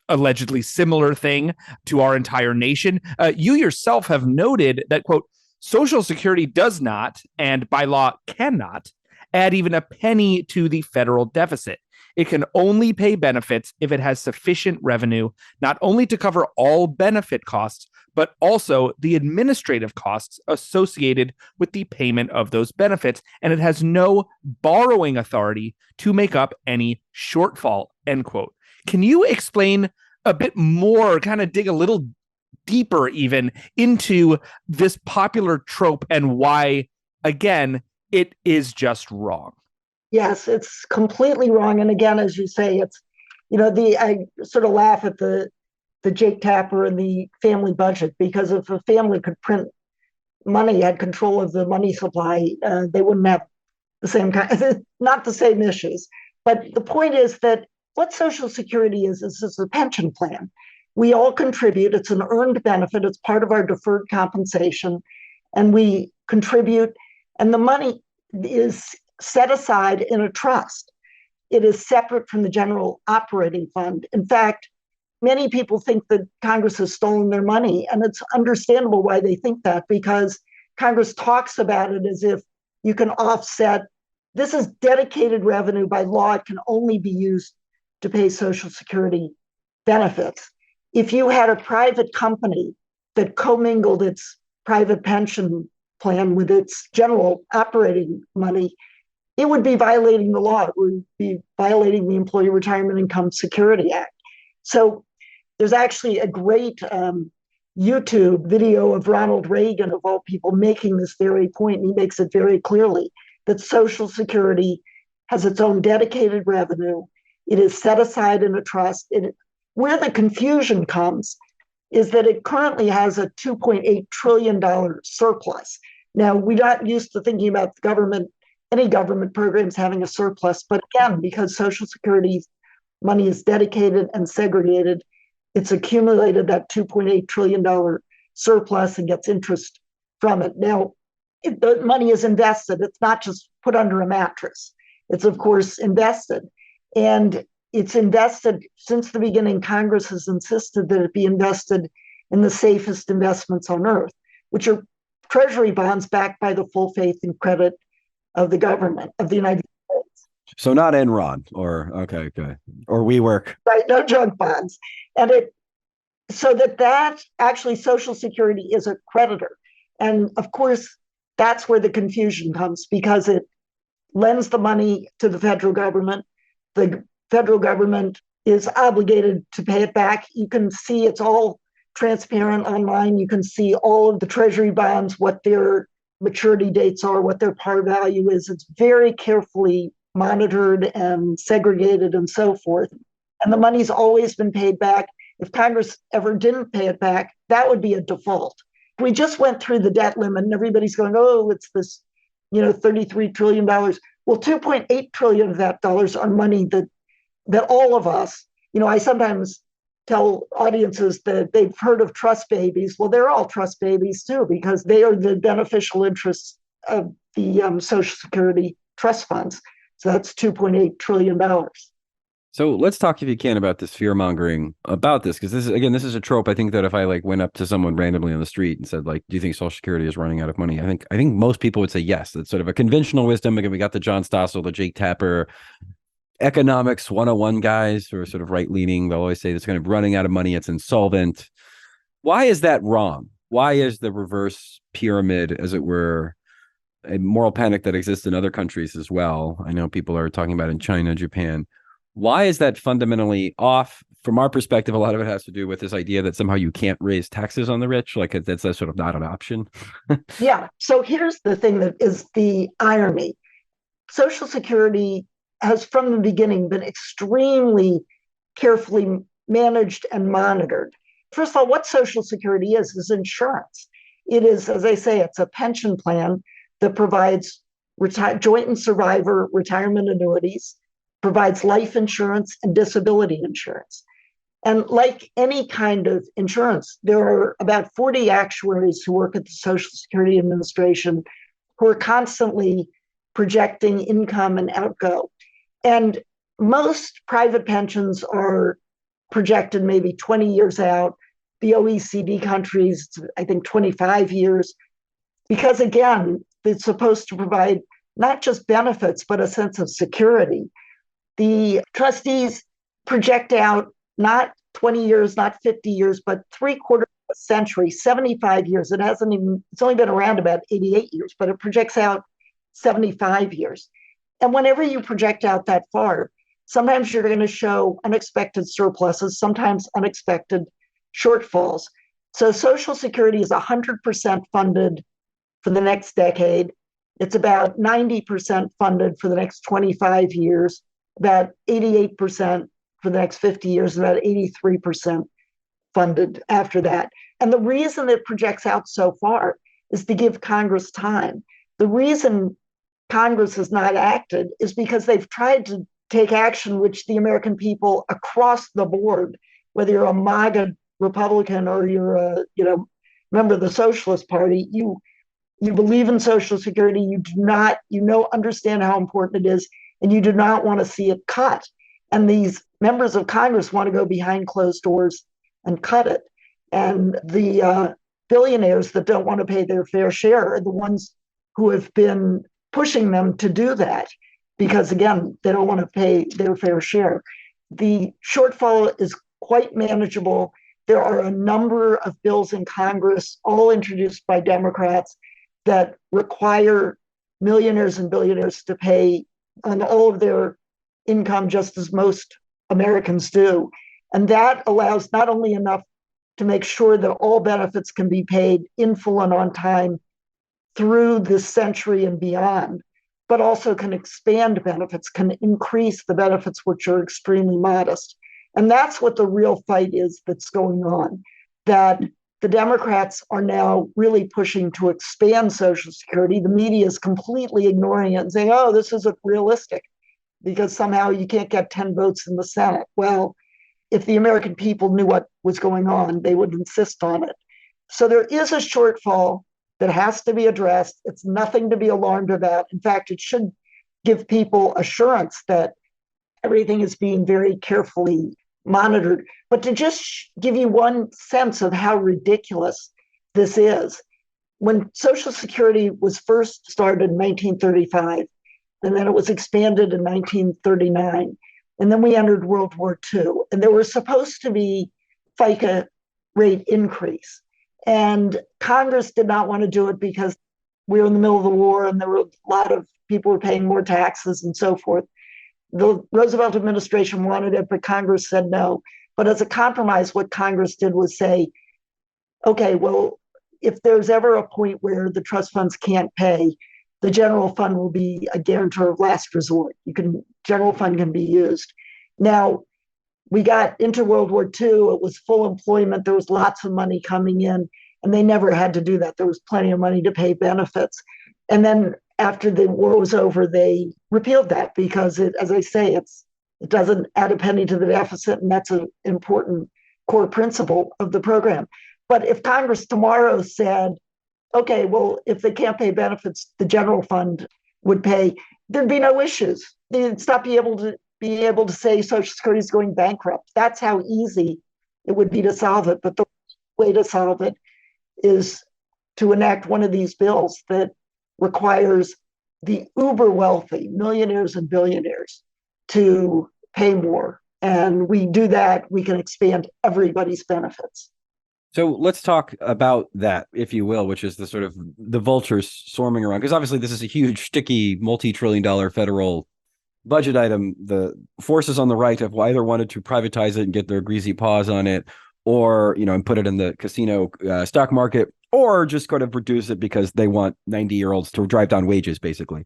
allegedly similar thing to our entire nation. You yourself have noted that, quote, Social Security does not, and by law cannot, add even a penny to the federal deficit. It can only pay benefits if it has sufficient revenue, not only to cover all benefit costs, but also the administrative costs associated with the payment of those benefits. And it has no borrowing authority to make up any shortfall, end quote. Can you explain a bit more, kind of dig a little deeper even into this popular trope and why, again, it is just wrong? Yes, it's completely wrong. And again, as you say, it's, I sort of laugh at the Jake Tapper and the family budget, because if a family could print money, had control of the money supply, they wouldn't have the same kind, not the same issues. But the point is that what Social Security is a pension plan. We all contribute. It's an earned benefit. It's part of our deferred compensation. And we contribute, and the money is set aside in a trust. It is separate from the general operating fund. In fact, many people think that Congress has stolen their money, and it's understandable why they think that, because Congress talks about it as if you can offset. This is dedicated revenue. By law, it can only be used to pay Social Security benefits. If you had a private company that commingled its private pension plan with its general operating money, it would be violating the law. It would be violating the Employee Retirement Income Security Act. So there's actually a great YouTube video of Ronald Reagan, of all people, making this very point. And he makes it very clearly that Social Security has its own dedicated revenue. It is set aside in a trust. Where the confusion comes is that it currently has a $2.8 trillion surplus. Now, we're not used to thinking about the government, any government programs having a surplus, but again, because Social Security money is dedicated and segregated, it's accumulated that $2.8 trillion surplus and gets interest from it. Now, the money is invested. It's not just put under a mattress. It's, of course, invested. And it's invested since the beginning. Congress has insisted that it be invested in the safest investments on earth, which are treasury bonds backed by the full faith and credit of the government of the United States. So not Enron or WeWork. Right, no junk bonds. And that actually Social Security is a creditor. And of course, that's where the confusion comes, because it lends the money to the federal government. The federal government is obligated to pay it back. You can see it's all transparent online. You can see all of the treasury bonds, what their maturity dates are, what their par value is. It's very carefully monitored and segregated and so forth. And the money's always been paid back. If Congress ever didn't pay it back, that would be a default. We just went through the debt limit and everybody's going, oh, it's this, $33 trillion. Well, 2.8 trillion of that dollars are money that all of us, I sometimes tell audiences that they've heard of trust babies. Well, they're all trust babies too, because they are the beneficial interests of the Social Security trust funds. So that's $2.8 trillion. So let's talk, if you can, about this fear mongering about this, because this is a trope. I think that if I went up to someone randomly on the street and said, do you think Social Security is running out of money? I think most people would say yes. That's sort of a conventional wisdom. Again, we got the John Stossel, the Jake Tapper, economics 101 guys who are sort of right-leaning. They'll always say it's going to be running out of money. It's insolvent. Why is that wrong? Why is the reverse pyramid, as it were, a moral panic that exists in other countries as well? I know people are talking about in China, Japan. Why is that fundamentally off? From our perspective, a lot of it has to do with this idea that somehow you can't raise taxes on the rich. That's sort of not an option. Yeah. So here's the thing that is the irony. Social Security has from the beginning been extremely carefully managed and monitored. First of all, what Social Security is insurance. It is, as I say, it's a pension plan that provides joint and survivor retirement annuities, provides life insurance and disability insurance. And like any kind of insurance, there are about 40 actuaries who work at the Social Security Administration who are constantly projecting income and outgo. And most private pensions are projected maybe 20 years out. The OECD countries, I think 25 years, because again, it's supposed to provide not just benefits, but a sense of security. The trustees project out not 20 years, not 50 years, but 3/4 of a century, 75 years. It's only been around about 88 years, but it projects out 75 years. And whenever you project out that far, sometimes you're going to show unexpected surpluses, sometimes unexpected shortfalls. So Social Security is 100% funded for the next decade. It's about 90% funded for the next 25 years, about 88% for the next 50 years, about 83% funded after that. And the reason it projects out so far is to give Congress time. The reason Congress has not acted is because they've tried to take action which the American people across the board, whether you're a MAGA Republican or you're a member of the Socialist Party, you believe in Social Security, you do not, understand how important it is, and you do not want to see it cut. And these members of Congress want to go behind closed doors and cut it. And the billionaires that don't want to pay their fair share are the ones who have been pushing them to do that, because again, they don't want to pay their fair share. The shortfall is quite manageable. There are a number of bills in Congress, all introduced by Democrats, that require millionaires and billionaires to pay on all of their income just as most Americans do. And that allows not only enough to make sure that all benefits can be paid in full and on time through this century and beyond, but also can expand benefits, can increase the benefits which are extremely modest. And that's what the real fight is that's going on, that the Democrats are now really pushing to expand Social Security. The media is completely ignoring it and saying, oh, this isn't realistic because somehow you can't get 10 votes in the Senate. Well, if the American people knew what was going on, they would insist on it. So there is a shortfall that has to be addressed. It's nothing to be alarmed about. In fact, it should give people assurance that everything is being very carefully monitored. But to just give you one sense of how ridiculous this is, when Social Security was first started in 1935, and then it was expanded in 1939, and then we entered World War II, and there was supposed to be FICA rate increase. And Congress did not want to do it because we were in the middle of the war and there were a lot of people were paying more taxes and so forth. The Roosevelt administration wanted it, but Congress said no. But as a compromise, what Congress did was say, okay, well, if there's ever a point where the trust funds can't pay, the general fund will be a guarantor of last resort. General fund can be used. Now, we got into World War II, it was full employment, there was lots of money coming in, and they never had to do that. There was plenty of money to pay benefits. And then after the war was over, they repealed that because as I say, it doesn't add a penny to the deficit, and that's an important core principle of the program. But if Congress tomorrow said, okay, well, if they can't pay benefits, the general fund would pay, there'd be no issues. They'd stop being able to say Social Security is going bankrupt. That's how easy it would be to solve it. But the way to solve it is to enact one of these bills that requires the uber wealthy, millionaires and billionaires, to pay more. And we do that, we can expand everybody's benefits. So let's talk about that, if you will, which is the sort of the vultures swarming around. Because obviously this is a huge, sticky, multi-trillion-dollar federal budget item. The forces on the right have either wanted to privatize it and get their greasy paws on it, or, and put it in the casino stock market, or just kind of reduce it because they want 90-year-olds to drive down wages, basically.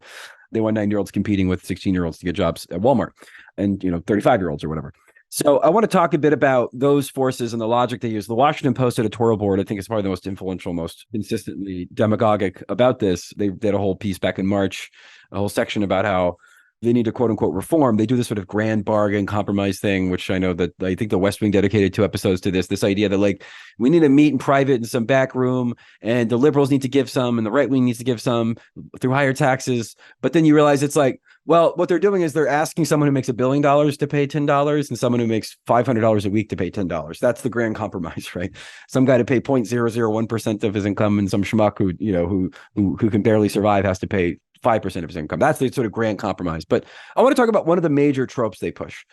They want 90-year-olds competing with 16-year-olds to get jobs at Walmart and, 35-year-olds or whatever. So I want to talk a bit about those forces and the logic they use. The Washington Post editorial board, I think, is probably the most influential, most consistently demagogic about this. They did a whole piece back in March, a whole section about how they need to quote unquote reform, they do this sort of grand bargain compromise thing, which I think the West Wing dedicated 2 episodes to this idea that like we need to meet in private in some back room and the liberals need to give some and the right wing needs to give some through higher taxes. But then you realize it's like, well, what they're doing is they're asking someone who makes $1 billion to pay $10 and someone who makes $500 a week to pay $10. That's the grand compromise, right? Some guy to pay 0.001% of his income and some schmuck who can barely survive has to pay 5% of his income. That's the sort of grand compromise. But I want to talk about one of the major tropes they push,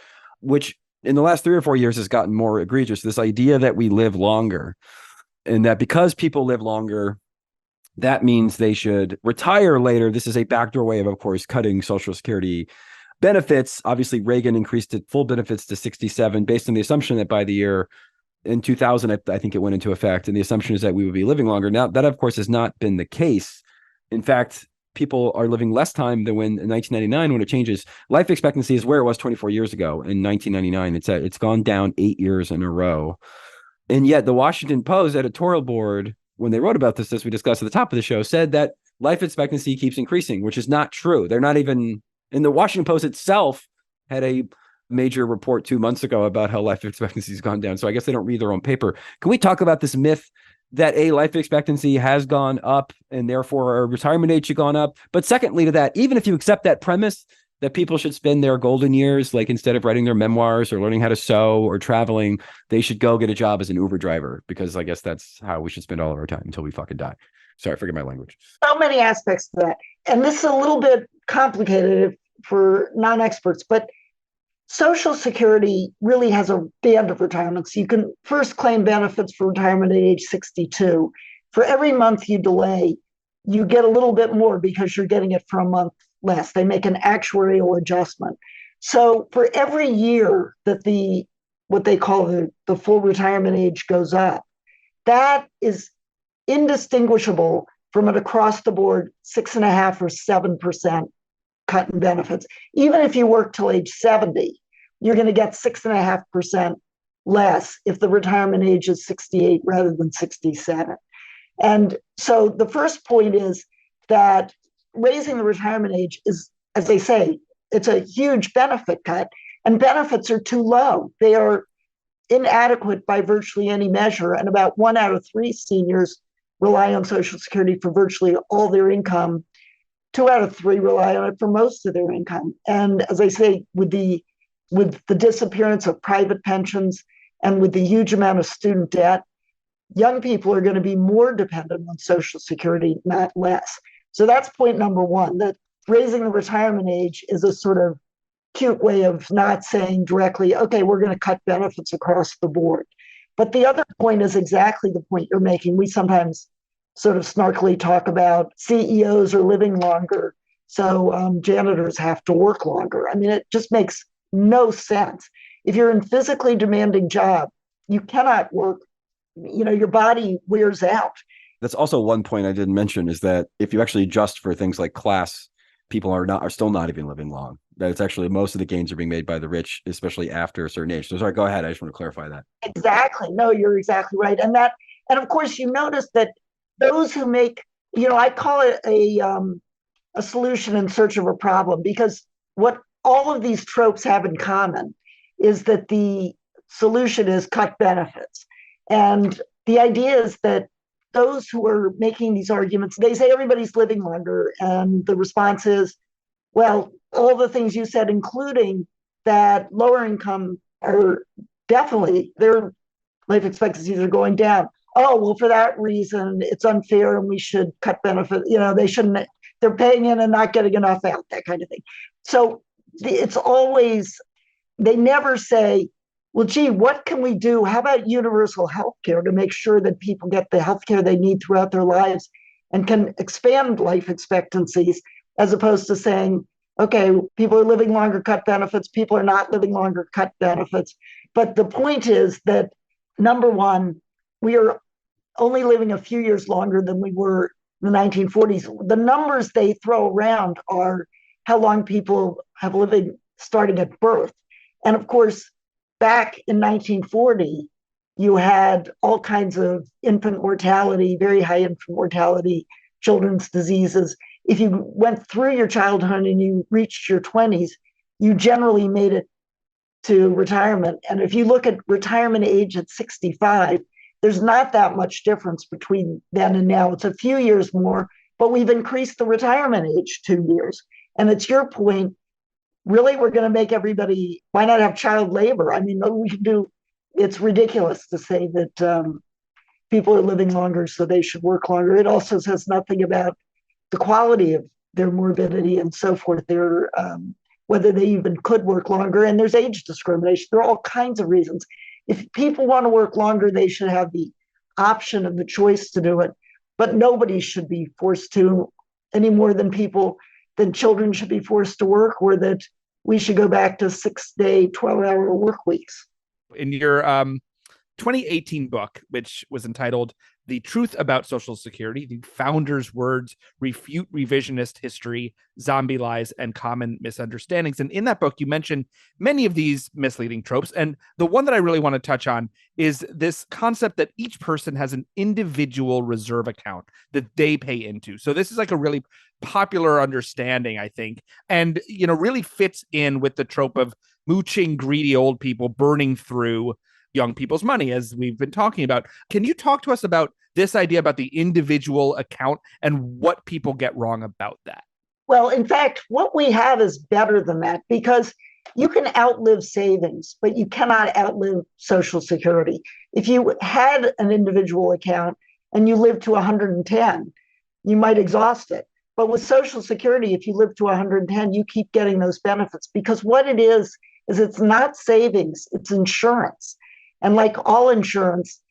which in the last 3 or 4 years has gotten more egregious. This idea that we live longer and that because people live longer, that means they should retire later. This is a backdoor way of course, cutting Social Security benefits. Obviously, Reagan increased full benefits to 67 based on the assumption that by the year in 2000, I think it went into effect. And the assumption is that we would be living longer. Now, that, of course, has not been the case. In fact, people are living less time than when in 1999, when it changes. Life expectancy is where it was 24 years ago in 1999. It's gone down 8 years in a row. And yet the Washington Post editorial board, when they wrote about this, as we discussed at the top of the show, said that life expectancy keeps increasing, which is not true. They're not even, and the Washington Post itself had a major report 2 months ago about how life expectancy has gone down. So I guess they don't read their own paper. Can we talk about this myth that life expectancy has gone up and therefore our retirement age should gone up? But secondly to that, even if you accept that premise that people should spend their golden years, like instead of writing their memoirs or learning how to sew or traveling, they should go get a job as an Uber driver, because I guess that's how we should spend all of our time until we fucking die. Sorry, forget my language. So many aspects to that. And this is a little bit complicated for non-experts, but Social Security really has a band of retirements. You can first claim benefits for retirement at age 62. For every month you delay, you get a little bit more because you're getting it for a month less. They make an actuarial adjustment. So for every year that what they call the full retirement age goes up, that is indistinguishable from an across the board 6.5 or 7% cut in benefits. Even if you work till age 70, you're going to get 6.5% less if the retirement age is 68 rather than 67. And so the first point is that raising the retirement age is, as they say, it's a huge benefit cut, and benefits are too low. They are inadequate by virtually any measure, and about 1 out of 3 seniors rely on Social Security for virtually all their income. 2 out of 3 rely on it for most of their income. And as I say, with the disappearance of private pensions and with the huge amount of student debt, young people are going to be more dependent on Social Security, not less. So that's point number one, that raising the retirement age is a sort of cute way of not saying directly, okay, we're going to cut benefits across the board. But the other point is exactly the point you're making. We sometimes sort of snarkily talk about CEOs are living longer, so janitors have to work longer. I mean, it just makes no sense. If you're in a physically demanding job, you cannot work. Your body wears out. That's also one point I didn't mention, is that if you actually adjust for things like class, people are still not even living long. That it's actually most of the gains are being made by the rich, especially after a certain age. So sorry, go ahead. I just want to clarify that. Exactly. No, you're exactly right. And of course, you notice that those who make, I call it a solution in search of a problem, because what all of these tropes have in common is that the solution is cut benefits. And the idea is that those who are making these arguments, they say everybody's living longer. And the response is, well, all the things you said, including that lower income are definitely, their life expectancies are going down. Oh, well, for that reason, it's unfair and we should cut benefits. They shouldn't, they're paying in and not getting enough out, that kind of thing. So it's always, they never say, well, gee, what can we do? How about universal health care to make sure that people get the health care they need throughout their lives and can expand life expectancies, as opposed to saying, okay, people are living longer, cut benefits. People are not living longer, cut benefits. But the point is that, number one, we are only living a few years longer than we were in the 1940s. The numbers they throw around are how long people have living starting at birth. And of course, back in 1940, you had all kinds of infant mortality, very high infant mortality, children's diseases. if you went through your childhood and you reached your 20s, you generally made it to retirement. And if you look at retirement age at 65, there's not that much difference between then and now. It's a few years more, but we've increased the retirement age 2 years. And it's your point, really, we're going to make everybody, why not have child labor? I mean, we can do, it's ridiculous to say that people are living longer, so they should work longer. It also says nothing about the quality of their morbidity and so forth. Their whether they even could work longer. And there's age discrimination. There are all kinds of reasons. If people want to work longer, they should have the option and the choice to do it. But nobody should be forced to, any more than children should be forced to work, or that we should go back to 6-day, 12-hour work weeks. In your 2018 book, which was entitled The Truth About Social Security, the founder's words refute revisionist history, zombie lies, and common misunderstandings. And in that book, you mentioned many of these misleading tropes. And the one that I really want to touch on is this concept that each person has an individual reserve account that they pay into. So this is like a really popular understanding, I think, and, really fits in with the trope of mooching greedy old people burning through young people's money, as we've been talking about. Can you talk to us about this idea about the individual account and what people get wrong about that? Well, in fact, what we have is better than that, because you can outlive savings, but you cannot outlive Social Security. If you had an individual account and you lived to 110, you might exhaust it. But with Social Security, if you live to 110, you keep getting those benefits, because what it is it's not savings, it's insurance. And like all insurance,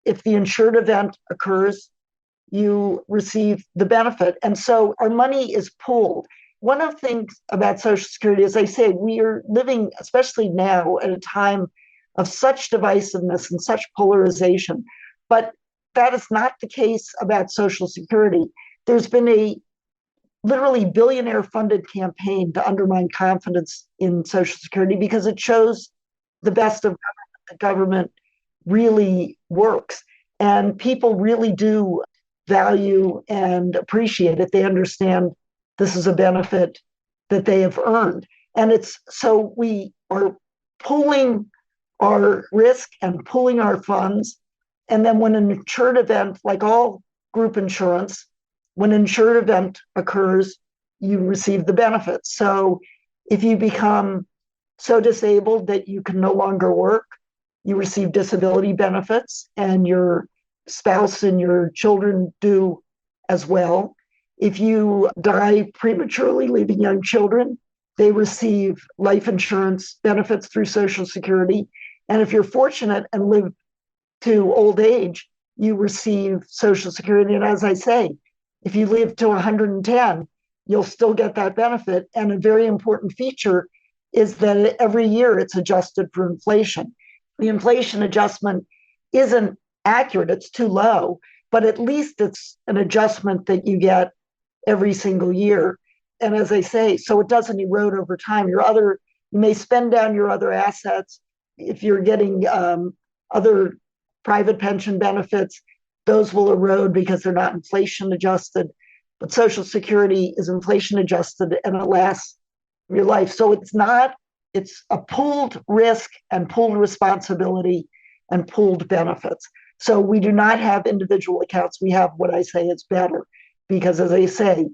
if the insured event occurs, you receive the benefit. And so our money is pooled. One of the things about Social Security, as I say, we are living, especially now, at a time of such divisiveness and such polarization. But that is not the case about Social Security. There's been a literally billionaire-funded campaign to undermine confidence in Social Security because it shows the best of the government really works. And people really do value and appreciate it. They understand this is a benefit that they have earned. And it's so we are pooling our risk and pooling our funds. And then when an insured event, like all group insurance, when an insured event occurs, you receive the benefits. So if you become so disabled that you can no longer work, you receive disability benefits, and your spouse and your children do as well. If you die prematurely, leaving young children, they receive life insurance benefits through Social Security. And if you're fortunate and live to old age, you receive Social Security. And as I say, if you live to 110, you'll still get that benefit. And a very important feature is that every year it's adjusted for inflation. The inflation adjustment isn't accurate, it's too low, but at least it's an adjustment that you get every single year. And as I say, so it doesn't erode over time. You may spend down your other assets. If you're getting other private pension benefits, those will erode because they're not inflation adjusted. But Social Security is inflation adjusted and it lasts your life. So it's a pooled risk and pooled responsibility and pooled benefits. So we do not have individual accounts. We have what I say is better, because as I say,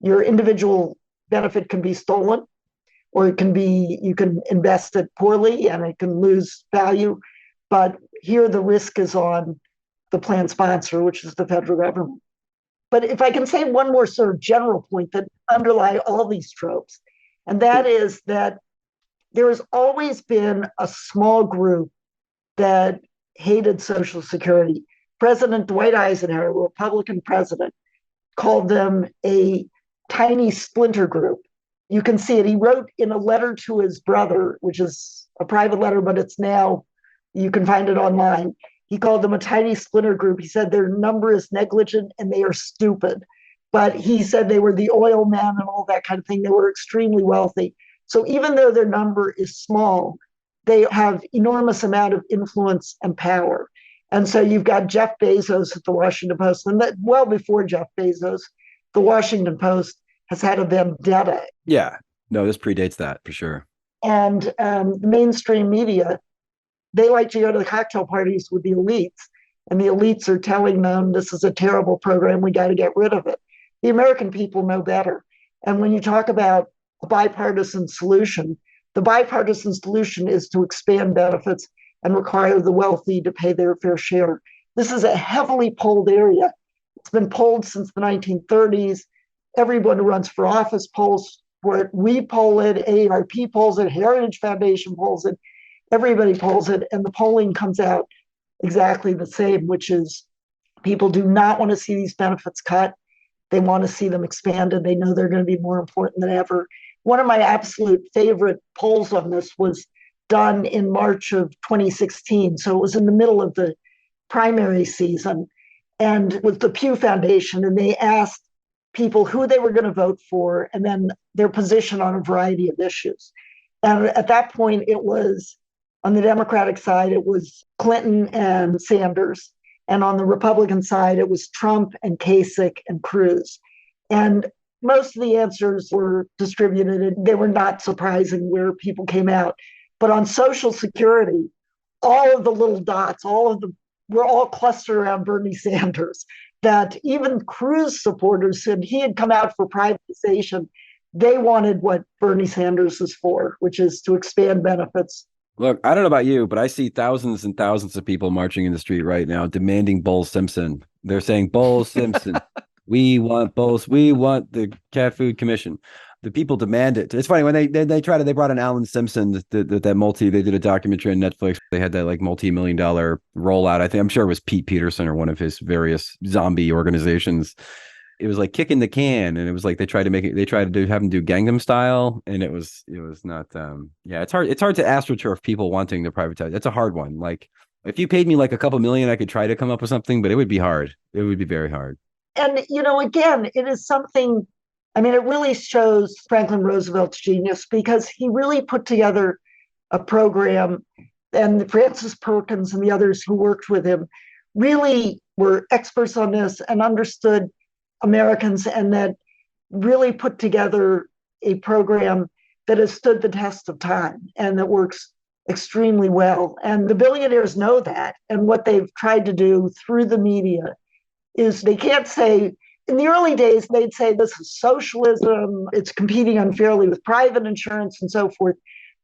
your individual benefit can be stolen, or you can invest it poorly and it can lose value. But here the risk is on the plan sponsor, which is the federal government. But if I can say one more sort of general point that underlie all these tropes, and that is that there has always been a small group that hated Social Security. President Dwight Eisenhower, a Republican president, called them a tiny splinter group. You can see it. He wrote in a letter to his brother, which is a private letter, but you can find it online. He called them a tiny splinter group. He said their number is negligent and they are stupid. But he said they were the oil men and all that kind of thing. They were extremely wealthy. So even though their number is small, they have enormous amount of influence and power. And so you've got Jeff Bezos at the Washington Post, and that well before Jeff Bezos, the Washington Post has had a vendetta. Yeah. No, this predates that for sure. And the mainstream media, they like to go to the cocktail parties with the elites, and the elites are telling them this is a terrible program, we got to get rid of it. The American people know better. And when you talk about a bipartisan solution, the bipartisan solution is to expand benefits and require the wealthy to pay their fair share. This is a heavily polled area. It's been polled since the 1930s. Everyone who runs for office polls for it. We poll it, AARP polls it, Heritage Foundation polls it, everybody polls it, and the polling comes out exactly the same, which is people do not want to see these benefits cut. They want to see them expanded. They know they're going to be more important than ever. One of my absolute favorite polls on this was done in March of 2016. So it was in the middle of the primary season, and with the Pew Foundation, and they asked people who they were going to vote for and then their position on a variety of issues. And at that point, it was on the Democratic side, it was Clinton and Sanders. And on the Republican side, it was Trump and Kasich and Cruz. And most of the answers were distributed, and they were not surprising where people came out. But on Social Security, all of the little dots, were all clustered around Bernie Sanders. That even Cruz supporters said he had come out for privatization. They wanted what Bernie Sanders is for, which is to expand benefits. Look, I don't know about you, but I see thousands and thousands of people marching in the street right now demanding Bull Simpson. They're saying, Bull Simpson, we want Bulls, we want the Cat Food Commission. The people demand it. It's funny when they brought in Alan Simpson, they did a documentary on Netflix. They had that like multi-million-dollar rollout. I'm sure it was Pete Peterson or one of his various zombie organizations. It was like kicking the can, and it was like they tried to have him do Gangnam Style, and it was not. It's hard to ascertain people wanting to privatize. That's a hard one. Like if you paid me like a couple million, I could try to come up with something, but it would be hard. It would be very hard. And again, it is something. I mean, it really shows Franklin Roosevelt's genius, because he really put together a program, and Francis Perkins and the others who worked with him really were experts on this and understood Americans, and that really put together a program that has stood the test of time and that works extremely well. And the billionaires know that. And what they've tried to do through the media is they can't say, in the early days, they'd say this is socialism, it's competing unfairly with private insurance and so forth,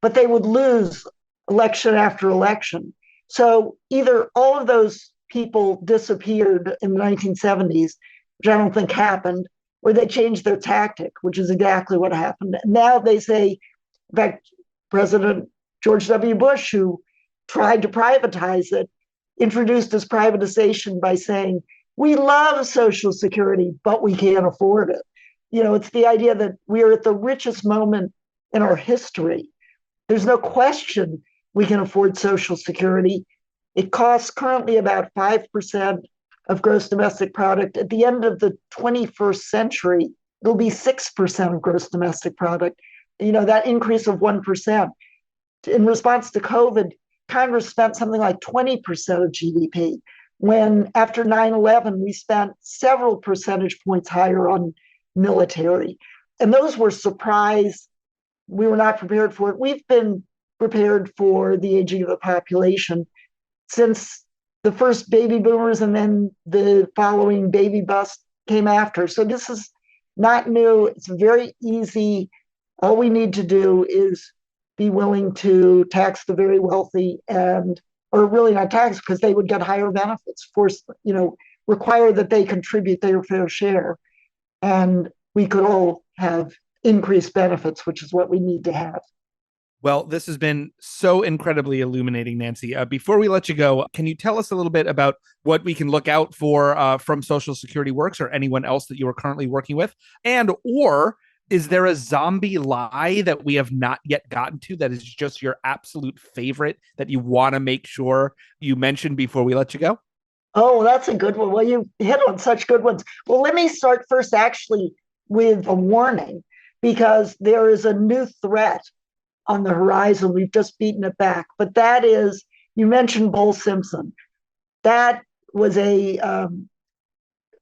but they would lose election after election. So either all of those people disappeared in the 1970s, which I don't think happened, or they changed their tactic, which is exactly what happened. Now they say, in fact, President George W. Bush, who tried to privatize it, introduced his privatization by saying, we love Social Security, but we can't afford it. It's the idea that we are at the richest moment in our history. There's no question we can afford Social Security. It costs currently about 5% of gross domestic product. At the end of the 21st century, it'll be 6% of gross domestic product. That increase of 1%. In response to COVID, Congress spent something like 20% of GDP, when after 9/11, we spent several percentage points higher on military. And those were surprise. We were not prepared for it. We've been prepared for the aging of the population since the first baby boomers, and then the following baby bust came after. So this is not new. It's very easy. All we need to do is be willing to tax the very wealthy, or really not tax, because they would get higher benefits, require that they contribute their fair share. And we could all have increased benefits, which is what we need to have. Well, this has been so incredibly illuminating, Nancy. Before we let you go, can you tell us a little bit about what we can look out for from Social Security Works or anyone else that you are currently working with? Or is there a zombie lie that we have not yet gotten to that is just your absolute favorite that you want to make sure you mention before we let you go? Oh, that's a good one. Well, you hit on such good ones. Well, let me start first actually with a warning, because there is a new threat on the horizon. We've just beaten it back. But that is, you mentioned Bull Simpson. That was a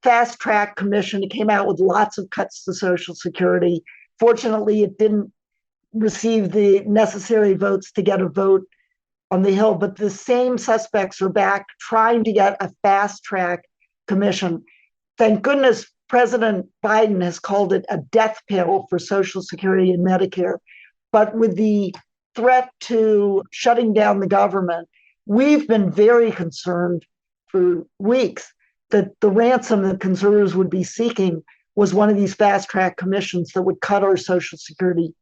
fast track commission. It came out with lots of cuts to Social Security. Fortunately, it didn't receive the necessary votes to get a vote on the Hill, but the same suspects are back trying to get a fast track commission. Thank goodness President Biden has called it a death pill for Social Security and Medicare. But with the threat to shutting down the government, we've been very concerned for weeks that the ransom that conservatives would be seeking was one of these fast track commissions that would cut our Social Security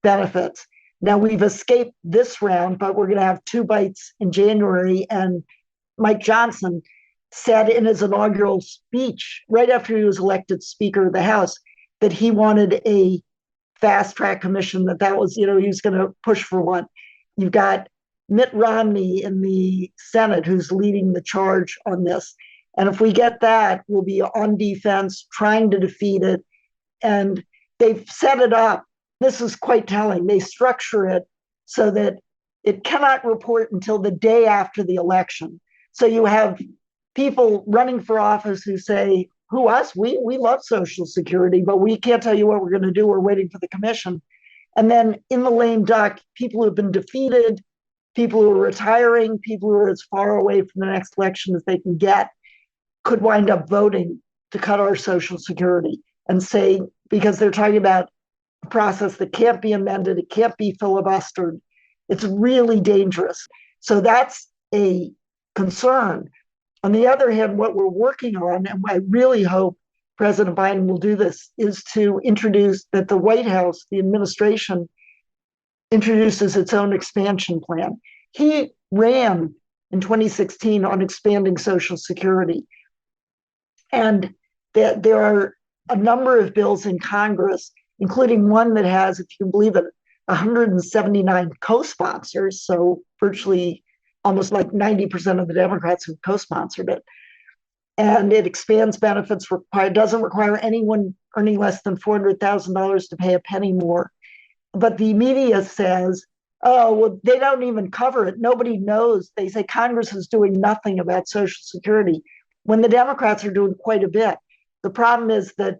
benefits. Now, we've escaped this round, but we're going to have 2 bites in January. And Mike Johnson said in his inaugural speech, right after he was elected Speaker of the House, that he wanted a fast track commission, that was, he was going to push for one. You've got Mitt Romney in the Senate who's leading the charge on this. And if we get that, we'll be on defense, trying to defeat it. And they've set it up. This is quite telling. They structure it so that it cannot report until the day after the election. So you have people running for office who say, who, us? We love Social Security, but we can't tell you what we're going to do. We're waiting for the commission. And then in the lame duck, people who have been defeated, people who are retiring, people who are as far away from the next election as they can get, could wind up voting to cut our Social Security and say, because they're talking about a process that can't be amended, it can't be filibustered. It's really dangerous. So that's a concern. On the other hand, what we're working on, and I really hope President Biden will do this, is to introduce that the White House, the administration, introduces its own expansion plan. He ran in 2016 on expanding Social Security. And there are a number of bills in Congress, including one that has, if you can believe it, 179 co-sponsors, so virtually almost like 90% of the Democrats who co-sponsored it. And it expands benefits, doesn't require anyone earning less than $400,000 to pay a penny more. But the media says, oh, well, they don't even cover it. Nobody knows. They say Congress is doing nothing about Social Security when the Democrats are doing quite a bit. The problem is that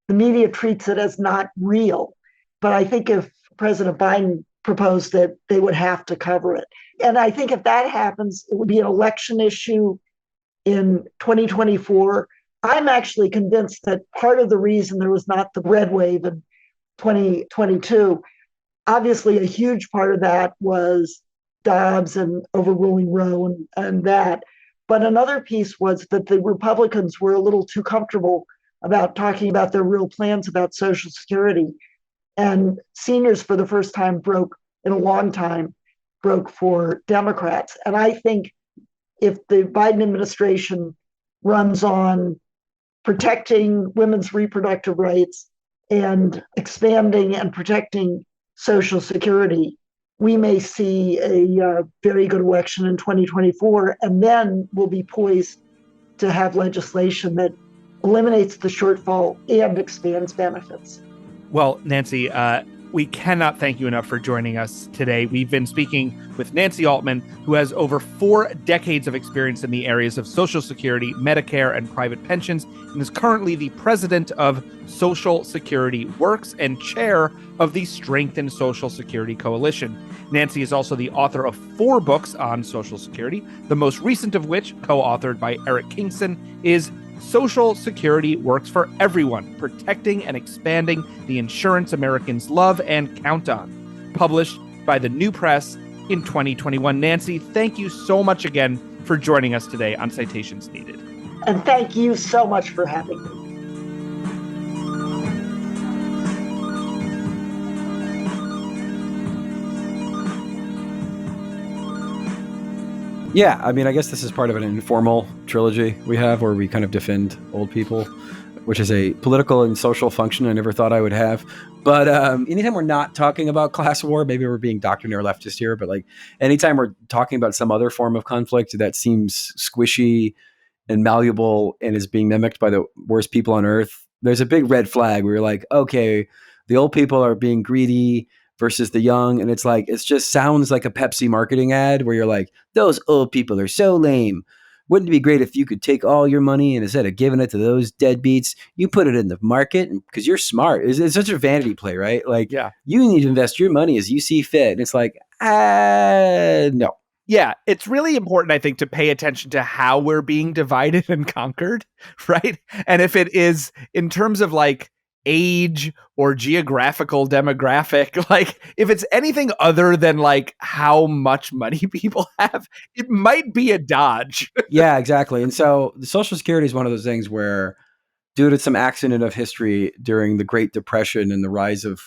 the media treats it as not real. But I think if President Biden proposed it, they would have to cover it. And I think if that happens, it would be an election issue in 2024. I'm actually convinced that part of the reason there was not the red wave in 2022, obviously a huge part of that was Dobbs and overruling Roe and that. But another piece was that the Republicans were a little too comfortable about talking about their real plans about Social Security. And seniors, for the first time, broke in a long time, broke for Democrats. And I think if the Biden administration runs on protecting women's reproductive rights and expanding and protecting Social Security, we may see a very good election in 2024, and then we'll be poised to have legislation that eliminates the shortfall and expands benefits. Well, Nancy, we cannot thank you enough for joining us today. We've been speaking with Nancy Altman, who has over 4 decades of experience in the areas of Social Security, Medicare, and private pensions, and is currently the president of Social Security Works and chair of the Strengthen Social Security Coalition. Nancy is also the author of 4 books on Social Security, the most recent of which, co-authored by Eric Kingston, is Social Security Works for Everyone, Protecting and Expanding the Insurance Americans Love and Count On, published by the New Press in 2021. Nancy, thank you so much again for joining us today on Citations Needed. And thank you so much for having me. Yeah, I mean, I guess this is part of an informal trilogy we have where we kind of defend old people, which is a political and social function I never thought I would have. But anytime we're not talking about class war, maybe we're being doctrinaire leftist here, but like anytime we're talking about some other form of conflict that seems squishy and malleable and is being mimicked by the worst people on earth, there's a big red flag where you're like, okay, the old people are being greedy versus the young. And it's like, it just sounds like a Pepsi marketing ad where you're like, those old people are so lame. wouldn't it be great if you could take all your money and instead of giving it to those deadbeats, you put it in the market because you're smart. It's such a vanity play, right? Like, Yeah. you need to invest your money as you see fit. And it's like, no. Yeah, it's really important, I think, to pay attention to how we're being divided and conquered, right? And if it is in terms of like age or geographical demographic, like if it's anything other than like how much money people have, it might be a dodge. Yeah, exactly. And so the Social Security is one of those things where, due to some accident of history during the Great Depression and the rise of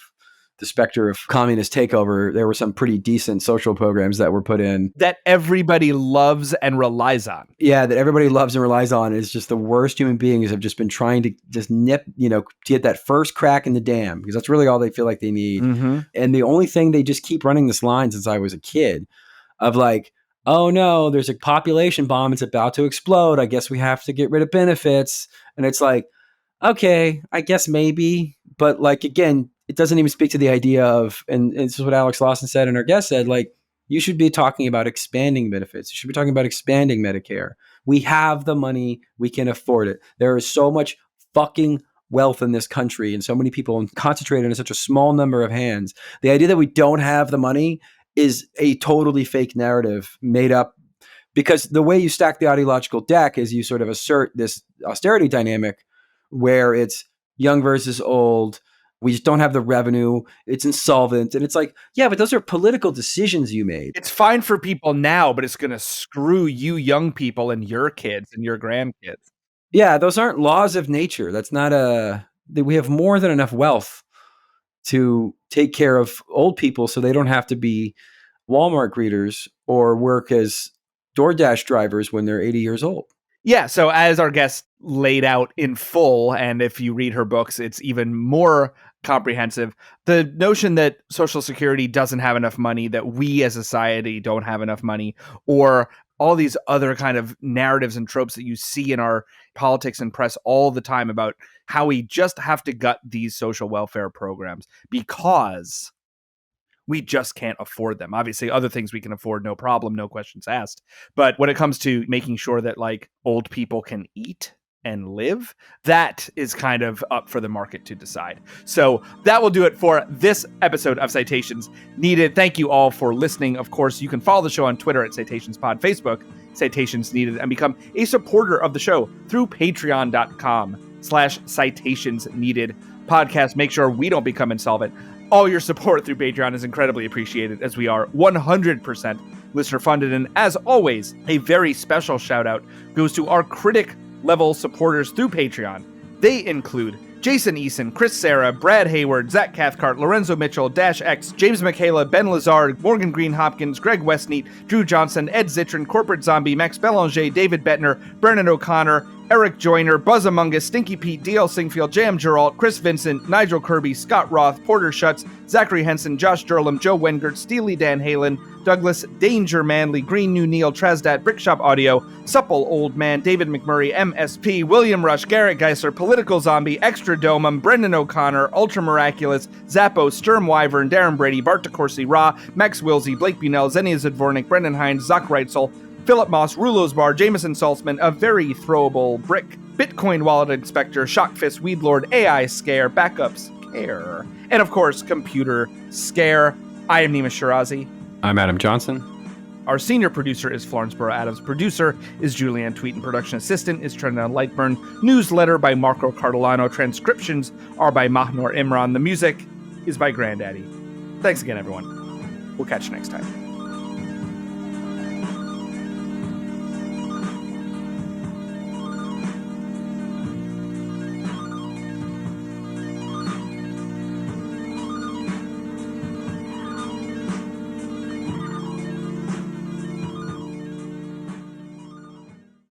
the specter of communist takeover, there were some pretty decent social programs that were put in. That everybody loves and relies on. Yeah, that everybody loves and relies on. Is just the worst human beings have just been trying to just nip, to get that first crack in the dam, because that's really all they feel like they need. Mm-hmm. And the only thing, they just keep running this line since I was a kid of like, oh no, there's a population bomb. It's about to explode. I guess we have to get rid of benefits. And it's like, okay, I guess maybe. But like, again, it doesn't even speak to the idea of, and this is what Alex Lawson said and our guest said, like, you should be talking about expanding benefits. You should be talking about expanding Medicare. We have the money. We can afford it. There is so much fucking wealth in this country and so many people concentrated in such a small number of hands. The idea that we don't have the money is a totally fake narrative made up, because the way you stack the ideological deck is you sort of assert this austerity dynamic where it's young versus old. We just don't have the revenue. It's insolvent. And it's like, yeah, but those are political decisions you made. It's fine for people now, but it's going to screw you young people and your kids and your grandkids. Yeah, those aren't laws of nature. That's not we have more than enough wealth to take care of old people so they don't have to be Walmart greeters or work as DoorDash drivers when they're 80 years old. Yeah, so as our guest laid out in full, and if you read her books, it's even more comprehensive, the notion that Social Security doesn't have enough money, that we as a society don't have enough money, or all these other kind of narratives and tropes that you see in our politics and press all the time about how we just have to gut these social welfare programs because we just can't afford them. Obviously, other things we can afford, no problem, no questions asked. But when it comes to making sure that like old people can eat and live, that is kind of up for the market to decide. So that will do it for this episode of Citations Needed. Thank you all for listening. Of course, you can follow the show on Twitter at CitationsPod, Facebook, Citations Needed, and become a supporter of the show through patreon.com/Citations Needed podcast. Make sure we don't become insolvent. All your support through Patreon is incredibly appreciated, as we are 100% listener funded. And as always, a very special shout out goes to our critic level supporters through Patreon. They include Jason Eason, Chris Sarah, Brad Hayward, Zach Cathcart, Lorenzo Mitchell, Dash X, James Michaela, Ben Lazard, Morgan Green Hopkins, Greg Westneat, Drew Johnson, Ed Zitron, Corporate Zombie, Max Belanger, David Bettner, Brennan O'Connor, Eric Joyner, Buzz Among Us, Stinky Pete, DL Singfield, Jam Geralt, Chris Vincent, Nigel Kirby, Scott Roth, Porter Schutz, Zachary Henson, Josh Durlam, Joe Wengert, Steely Dan Halen, Douglas, Danger Manley, Green New Neil, Trasdat, Brickshop Audio, Supple Old Man, David McMurray, MSP, William Rush, Garrett Geisler, Political Zombie, Extra Domum, Brendan O'Connor, Ultra Miraculous, Zappo, Sturm Wyvern, Darren Brady, Bart DeCourcy, Ra, Max Wilsey, Blake Bunell, Xenia Zadvornik, Brendan Hines, Zach Reitzel, Philip Moss, Rulo's Bar, Jameson Saltzman, A Very Throwable Brick, Bitcoin Wallet Inspector, Shockfist, Weedlord, AI Scare, Backups Care, and of course, Computer Scare. I am Nima Shirazi. I'm Adam Johnson. Our senior producer is Florence Burrow Adams. Producer is Julianne Tweeten. Production assistant is Trina Lightburn. Newsletter by Marco Cardolano. Transcriptions are by Mahnor Imran. The music is by Granddaddy. Thanks again, everyone. We'll catch you next time.